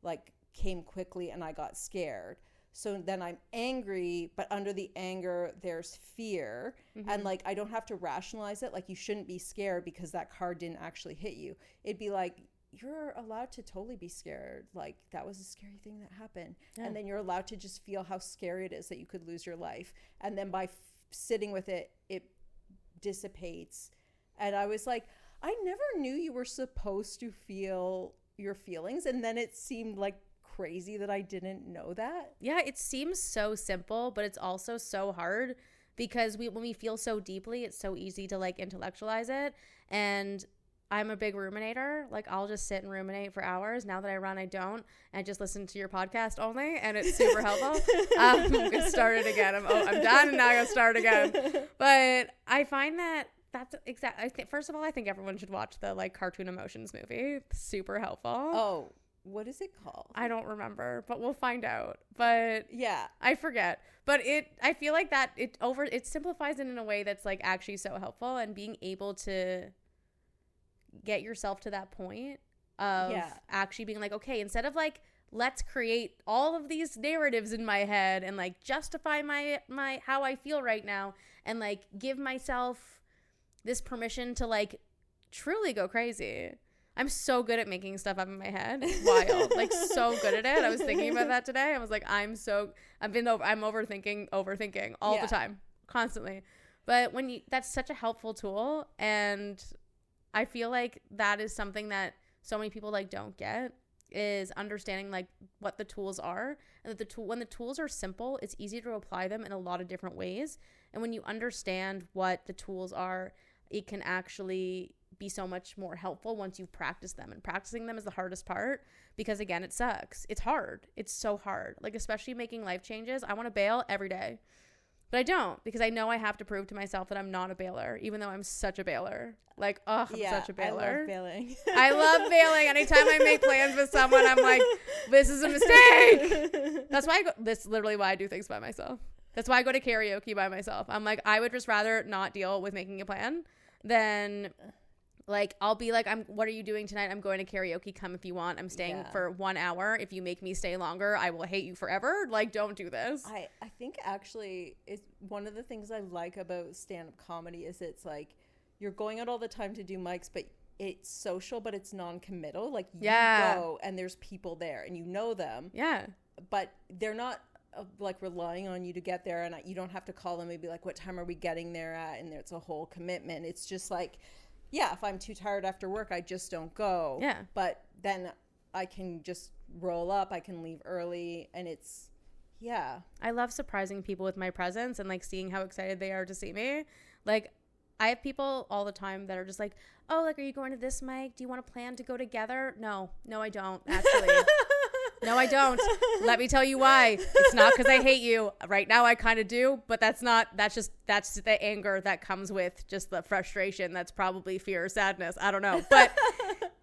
like came quickly and I got scared. So then I'm angry, but under the anger there's fear. And like I don't have to rationalize it like you shouldn't be scared because that car didn't actually hit you. It'd be like, you're allowed to totally be scared, like that was a scary thing that happened. And then you're allowed to just feel how scary it is that you could lose your life, and then by sitting with it, it dissipates. And I was like, I never knew you were supposed to feel your feelings. And then it seemed like crazy that I didn't know that. Yeah, it seems so simple, but it's also so hard because when we feel so deeply, it's so easy to like intellectualize it. And I'm a big ruminator. Like I'll just sit and ruminate for hours. Now that I run, I don't. I just listen to your podcast only, and it's super helpful. I'm gonna start it again. I'm done, and now I gotta start again. But I find that's exactly. First of all, I think everyone should watch the like Cartoon Emotions movie. It's super helpful. Oh, what is it called? I don't remember, but we'll find out. But yeah, I forget. But I feel like that it simplifies it in a way that's like actually so helpful, and being able to get yourself to that point of actually being like, okay, instead of like, let's create all of these narratives in my head and like justify my how I feel right now, and like give myself this permission to like truly go crazy. I'm so good at making stuff up in my head. Wild. Like so good at it. I was thinking about that today. I was like, I'm overthinking all the time, constantly. But that's such a helpful tool, and I feel like that is something that so many people like don't get, is understanding like what the tools are, and that when the tools are simple, it's easy to apply them in a lot of different ways. And when you understand what the tools are, it can actually be so much more helpful once you've practiced them. And practicing them is the hardest part, because again, it sucks. It's hard. It's so hard. Like especially making life changes. I want to bail every day, but I don't, because I know I have to prove to myself that I'm not a bailer, even though I'm such a bailer. Like, I'm such a bailer. I love bailing. I love bailing. Anytime I make plans with someone, I'm like, this is a mistake. That's why this is literally why I do things by myself. That's why I go to karaoke by myself. I'm like, I would just rather not deal with making a plan than like, I'll be like, what are you doing tonight? I'm going to karaoke. Come if you want. I'm staying for 1 hour. If you make me stay longer, I will hate you forever. Like, don't do this. I think actually it's one of the things I like about stand-up comedy is it's like you're going out all the time to do mics, but it's social, but it's non-committal. Like you go and there's people there and you know them. Yeah. But they're not like relying on you to get there, and you don't have to call them and be like, what time are we getting there at? And it's a whole commitment. It's just like, yeah, if I'm too tired after work, I just don't go. Yeah. But then I can just roll up. I can leave early, and it's, yeah. I love surprising people with my presence and like seeing how excited they are to see me. Like, I have people all the time that are just like, oh, like, are you going to this mic? Do you want to plan to go together? No, I don't, actually. No, I don't. Let me tell you why. It's not because I hate you. Right now I kind of do, but that's the anger that comes with just the frustration. That's probably fear or sadness. I don't know. But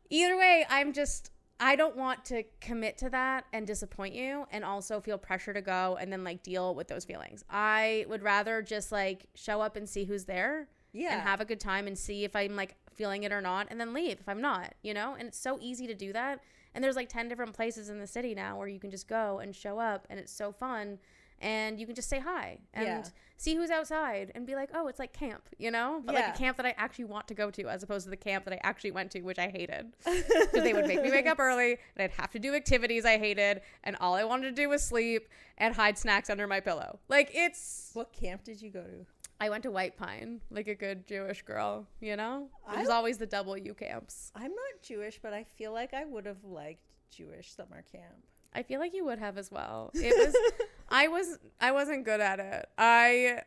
either way, I don't want to commit to that and disappoint you and also feel pressure to go and then like deal with those feelings. I would rather just like show up and see who's there and have a good time and see if I'm like feeling it or not, and then leave if I'm not, and it's so easy to do that. And there's like 10 different places in the city now where you can just go and show up, and it's so fun. and you can just say hi and Yeah. see who's outside and be like, oh, it's like camp, you know, but like a camp that I actually want to go to, as opposed to the camp that I actually went to, which I hated because they would make me wake up early and I'd have to do activities I hated, and all I wanted to do was sleep and hide snacks under my pillow. Like, it's... What camp did you go to? I went to White Pine, like a good Jewish girl, you know? There's always the double U camps. I'm not Jewish, but I feel like I would have liked Jewish summer camp. I feel like you would have as well. It was I wasn't good at it. I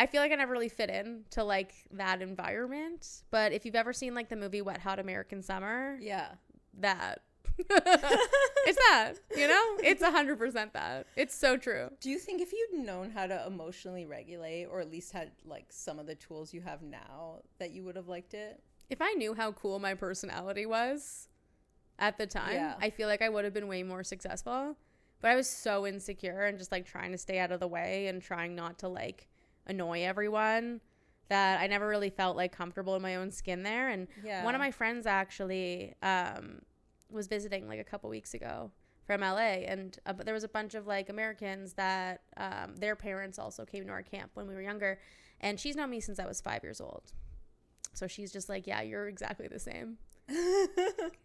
feel like I never really fit in to like that environment. But if you've ever seen like the movie Wet Hot American Summer, Yeah. that it's that, you know? It's 100% that. It's so true. Do you think if you'd known how to emotionally regulate, or at least had like some of the tools you have now, that you would have liked it? If I knew how cool my personality was at the time, I feel like I would have been way more successful. But I was so insecure and just like trying to stay out of the way and trying not to like annoy everyone that I never really felt like comfortable in my own skin there. And one of my friends actually was visiting like a couple weeks ago from LA, and there was a bunch of like Americans that their parents also came to our camp when we were younger, and she's known me since I was 5 years old. So she's just like, yeah, you're exactly the same.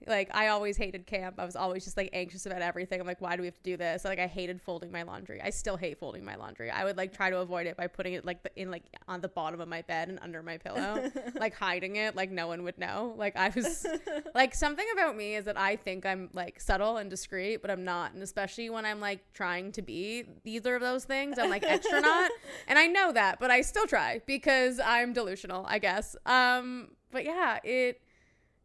Like, I always hated camp. I was always just like anxious about everything. I'm like, why do we have to do this? Like, I hated folding my laundry. I still hate folding my laundry. I would like try to avoid it by putting it like in like on the bottom of my bed and under my pillow, like hiding it, like no one would know. Like, I was like, something about me is that I think I'm like subtle and discreet, but I'm not. And especially when I'm like trying to be either of those things, I'm like extra not. And I know that, but I still try because I'm delusional, I guess. But yeah,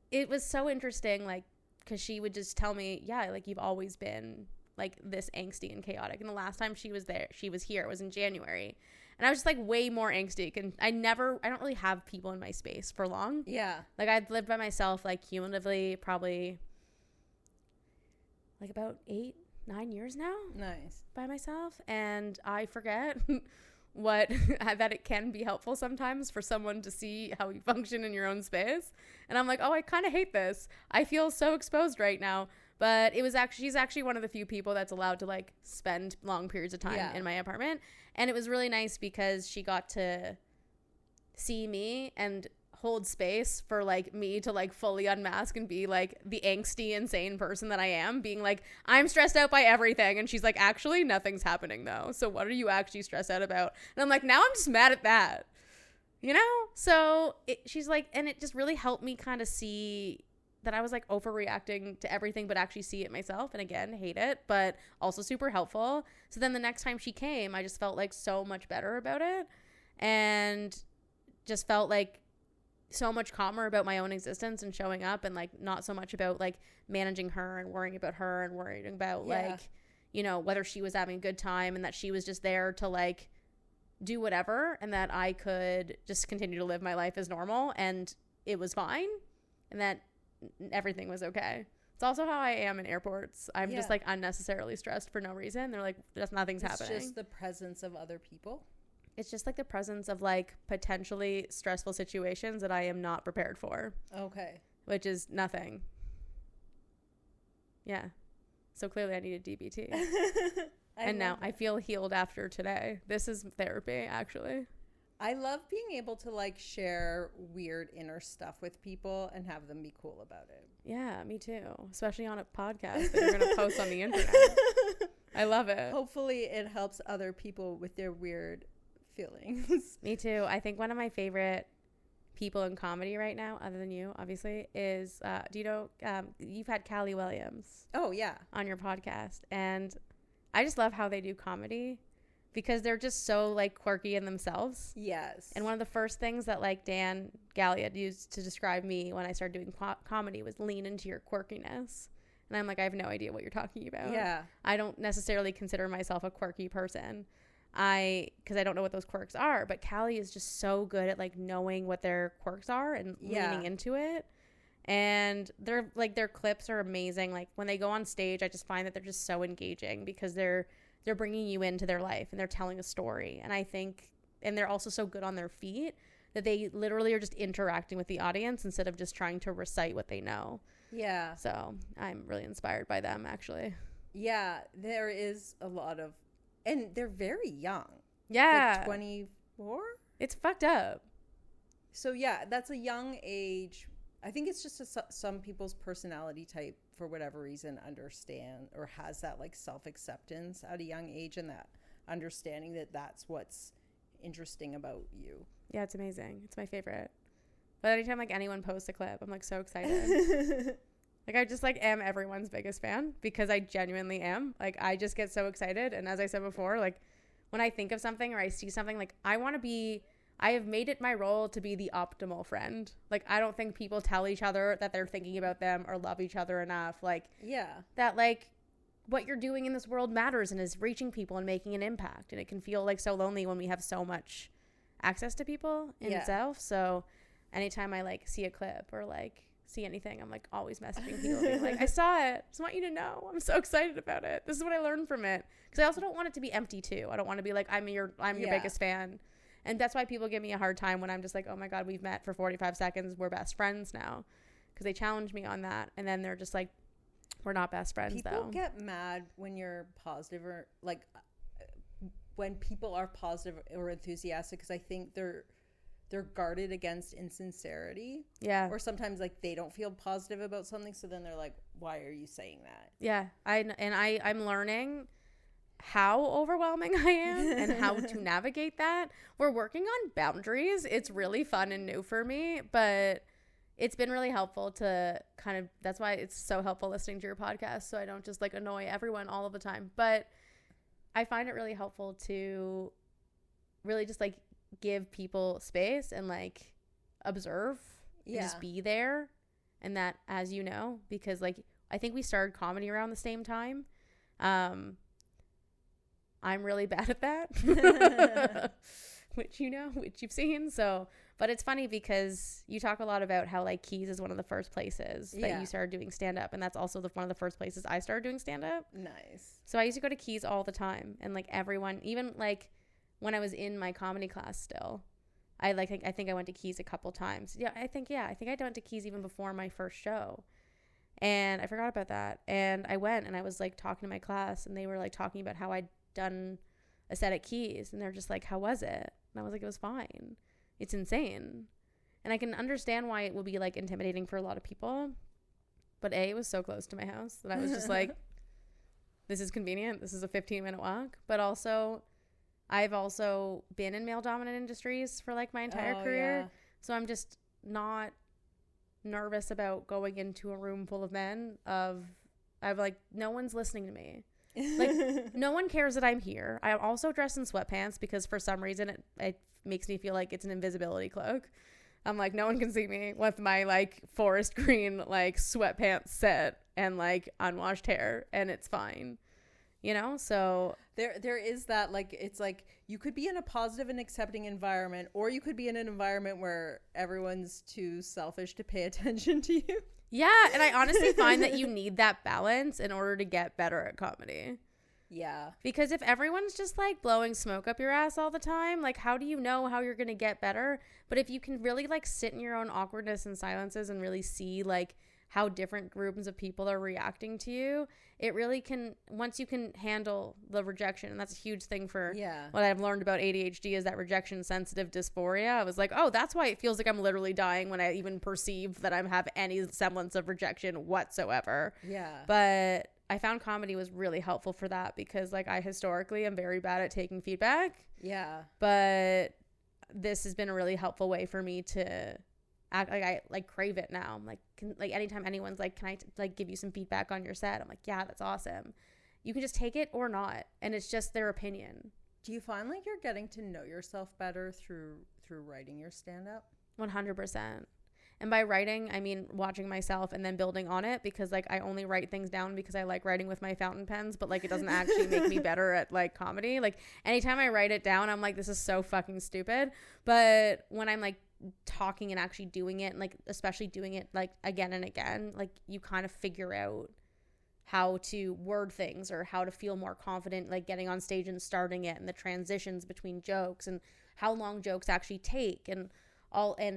it was so interesting, like, because she would just tell me, yeah, like, you've always been, like, this angsty and chaotic. And the last time she was here, it was in January. And I was just, like, way more angsty. And I don't really have people in my space for long. Yeah. Like, I'd lived by myself, like, cumulatively, probably, like, about 8-9 years now. Nice. By myself. And I forget that it can be helpful sometimes for someone to see how you function in your own space. And I'm like, oh, I kind of hate this. I feel so exposed right now. But she's actually one of the few people that's allowed to like spend long periods of time in my apartment. And it was really nice because she got to see me and hold space for like me to like fully unmask and be like the angsty, insane person that I am, being like, I'm stressed out by everything. And she's like, actually, nothing's happening though. So what are you actually stressed out about? And I'm like, now I'm just mad at that, you know? So she's like, and it just really helped me kind of see that I was like overreacting to everything, but actually see it myself. And again, hate it, but also super helpful. So then the next time she came, I just felt like so much better about it and just felt like so much calmer about my own existence and showing up, and like not so much about like managing her and worrying about her and worrying about like, you know, whether she was having a good time, and that she was just there to like do whatever, and that I could just continue to live my life as normal and it was fine, and that everything was okay. It's also how I am in airports. I'm just like unnecessarily stressed for no reason. They're like, nothing's happening. It's just the presence of other people. It's just like the presence of like potentially stressful situations that I am not prepared for. Okay. Which is nothing. Yeah. So clearly I needed DBT. And now I feel healed after today. This is therapy, actually. I love being able to like share weird inner stuff with people and have them be cool about it. Yeah, me too. Especially on a podcast that you're going to post on the internet. I love it. Hopefully it helps other people with their weird feelings. Me too. I think one of my favorite people in comedy right now, other than you, obviously, is do you know you've had Callie Williams? Oh yeah, on your podcast, and I just love how they do comedy because they're just so like quirky in themselves. Yes. And one of the first things that like Dan Galley had used to describe me when I started doing comedy was lean into your quirkiness. And I'm like, I have no idea what you're talking about. Yeah. I don't necessarily consider myself a quirky person. Because I don't know what those quirks are, but Callie is just so good at like knowing what their quirks are and leaning into it. And their clips are amazing. Like when they go on stage, I just find that they're just so engaging because they're bringing you into their life and they're telling a story. And I think, and they're also so good on their feet that they literally are just interacting with the audience instead of just trying to recite what they know. Yeah. So I'm really inspired by them, actually. Yeah, there is a lot of And they're very young. Yeah. Like 24? It's fucked up. So yeah, that's a young age. I think it's just some people's personality type, for whatever reason, understand or has that like self-acceptance at a young age, and that understanding that that's what's interesting about you. Yeah, it's amazing. It's my favorite. But anytime like anyone posts a clip, I'm like so excited. Like I just like am everyone's biggest fan because I genuinely am. Like I just get so excited. And as I said before, like when I think of something or I see something, like I have made it my role to be the optimal friend. Like I don't think people tell each other that they're thinking about them or love each other enough. Like that like what you're doing in this world matters and is reaching people and making an impact. And it can feel like so lonely when we have so much access to people in itself. So anytime I like see a clip or like see anything, I'm like always messaging people being like, I saw it, just want you to know I'm so excited about it. This is what I learned from it. Because I also don't want it to be empty too. I don't want to be like I'm your biggest fan. And that's why people give me a hard time when I'm just like, oh my God, we've met for 45 seconds, we're best friends now, because they challenge me on that. And then they're just like, we're not best friends. People get mad when you're positive or like when people are positive or enthusiastic, because I think they're guarded against insincerity. Yeah. Or sometimes like they don't feel positive about something, so then they're like, why are you saying that? Yeah. I'm learning how overwhelming I am and how to navigate that. We're working on boundaries. It's really fun and new for me, but it's been really helpful to kind of, that's why it's so helpful listening to your podcast, so I don't just like annoy everyone all of the time. But I find it really helpful to really just like give people space and like observe and just be there. And that, as you know, because like I think we started comedy around the same time. I'm really bad at that, which you've seen. So, but it's funny because you talk a lot about how like Keys is one of the first places that you started doing stand-up, and that's also one of the first places I started doing stand-up. Nice. So I used to go to Keys all the time, and like everyone, even like when I was in my comedy class still, I think I went to Keys a couple times. I think I went to Keys even before my first show. And I forgot about that. And I went and I was like talking to my class, and they were like talking about how I'd done a set at Keys, and they're just like, how was it? And I was like, it was fine. It's insane. And I can understand why it will be like intimidating for a lot of people, but it was so close to my house that I was just like, this is convenient. This is a 15-minute walk. But also I've also been in male dominant industries for like my entire career. So I'm just not nervous about going into a room full of men I've like, no one's listening to me. Like no one cares that I'm here. I also dress in sweatpants because for some reason it makes me feel like it's an invisibility cloak. I'm like, no one can see me with my like forest green like sweatpants set and like unwashed hair, and it's fine, you know. So there is that, like, it's like you could be in a positive and accepting environment, or you could be in an environment where everyone's too selfish to pay attention to you. Yeah, and I honestly find that you need that balance in order to get better at comedy. Yeah. Because if everyone's just like blowing smoke up your ass all the time, like how do you know how you're going to get better? But if you can really like sit in your own awkwardness and silences and really see like how different groups of people are reacting to you, it really can, once you can handle the rejection, and that's a huge thing for what I've learned about ADHD is that rejection sensitive dysphoria. I was like, oh, that's why it feels like I'm literally dying when I even perceive that I have any semblance of rejection whatsoever. Yeah. But I found comedy was really helpful for that because like I historically am very bad at taking feedback. Yeah. But this has been a really helpful way for me to act like I like crave it now. I'm like, like anytime anyone's like, can I like give you some feedback on your set? I'm like, yeah, that's awesome. You can just take it or not, and it's just their opinion. Do you find like you're getting to know yourself better through writing your stand-up? 100%. And by writing, I mean watching myself and then building on it, because like I only write things down because I like writing with my fountain pens, but like it doesn't actually make me better at like comedy. Like anytime I write it down, I'm like, this is so fucking stupid. But when I'm like talking and actually doing it, and like especially doing it like again and again, like you kind of figure out how to word things or how to feel more confident like getting on stage and starting it, and the transitions between jokes and how long jokes actually take and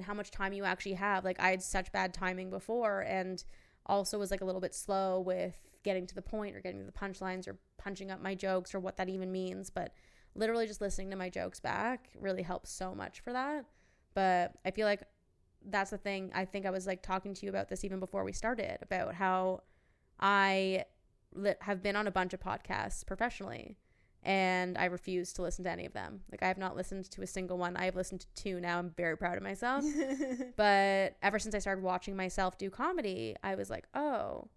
how much time you actually have. Like I had such bad timing before, and also was like a little bit slow with getting to the point or getting to the punchlines or punching up my jokes or what that even means. But literally just listening to my jokes back really helps so much for that. But I feel like that's the thing. I think I was like talking to you about this even before we started, about how I have been on a bunch of podcasts professionally and I refuse to listen to any of them. Like I have not listened to a single one. I have listened to 2 now. I'm very proud of myself. But ever since I started watching myself do comedy, I was like, oh,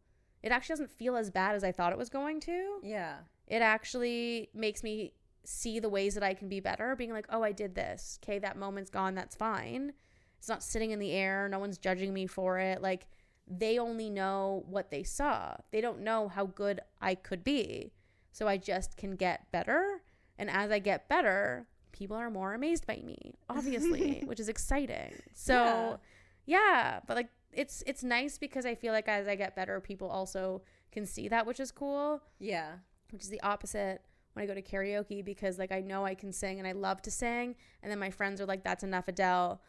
it actually doesn't feel as bad as I thought it was going to. Yeah. It actually makes me see the ways that I can be better, being like, oh, I did this. Okay, that moment's gone. That's fine. It's not sitting in the air. No one's judging me for it. Like, they only know what they saw. They don't know how good I could be. So I just can get better. And as I get better, people are more amazed by me, obviously, which is exciting. So, yeah. But, like, it's nice because I feel like as I get better, people also can see that, which is cool. Yeah. Which is the opposite when I go to karaoke, because, like, I know I can sing and I love to sing. And then my friends are like, that's enough, Adele.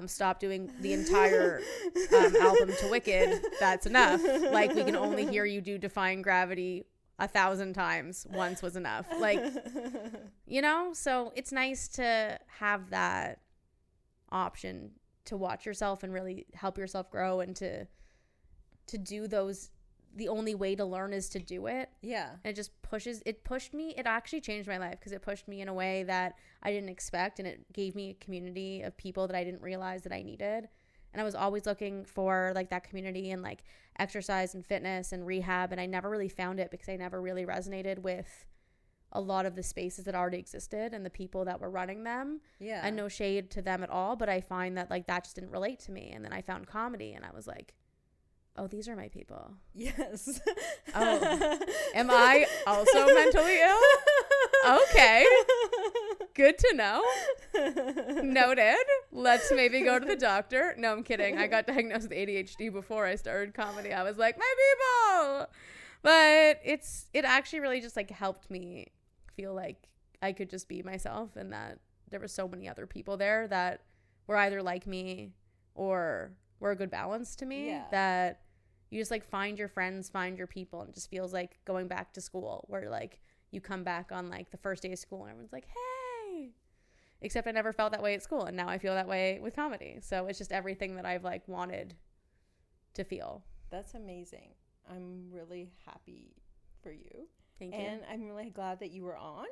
Stop doing the entire album to Wicked. That's enough. Like, we can only hear you do Defying Gravity 1,000 times. Once was enough. Like, you know? So it's nice to have that option to watch yourself and really help yourself grow, and to do those. The only way to learn is to do it. Yeah. And it pushed me. It actually changed my life because it pushed me in a way that I didn't expect. And it gave me a community of people that I didn't realize that I needed. And I was always looking for like that community and like exercise and fitness and rehab. And I never really found it because I never really resonated with a lot of the spaces that already existed and the people that were running them. Yeah. And no shade to them at all. But I find that like that just didn't relate to me. And then I found comedy and I was like, oh, these are my people. Yes. Oh, am I also mentally ill? Okay. Good to know. Noted. Let's maybe go to the doctor. No, I'm kidding. I got diagnosed with ADHD before I started comedy. I was like, my people. But it actually really just like helped me feel like I could just be myself, and that there were so many other people there that were either like me or were a good balance to me. Yeah. That you just like find your friends, find your people, and it just feels like going back to school, where like you come back on like the first day of school and everyone's like, hey, except I never felt that way at school, and now I feel that way with comedy. So it's just everything that I've like wanted to feel. That's amazing. I'm really happy for you. Thank you. And I'm really glad that you were on.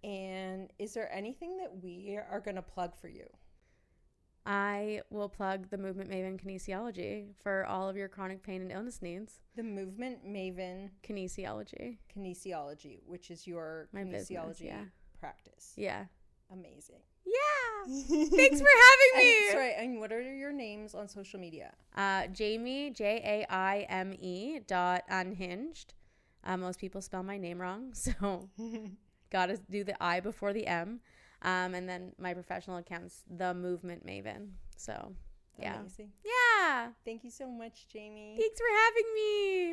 And is there anything that we are going to plug for you? I will plug the Movement Maven Kinesiology for all of your chronic pain and illness needs. The Movement Maven Kinesiology, which is your my kinesiology business, practice. Yeah. Amazing. Yeah. Thanks for having me. Sorry, and what are your names on social media? Jaime, Jaime .unhinged. Most people spell my name wrong, so gotta do the I before the M. And then my professional account's The Movement Maven. So, yeah. Amazing. Yeah. Thank you so much, Jamie. Thanks for having me.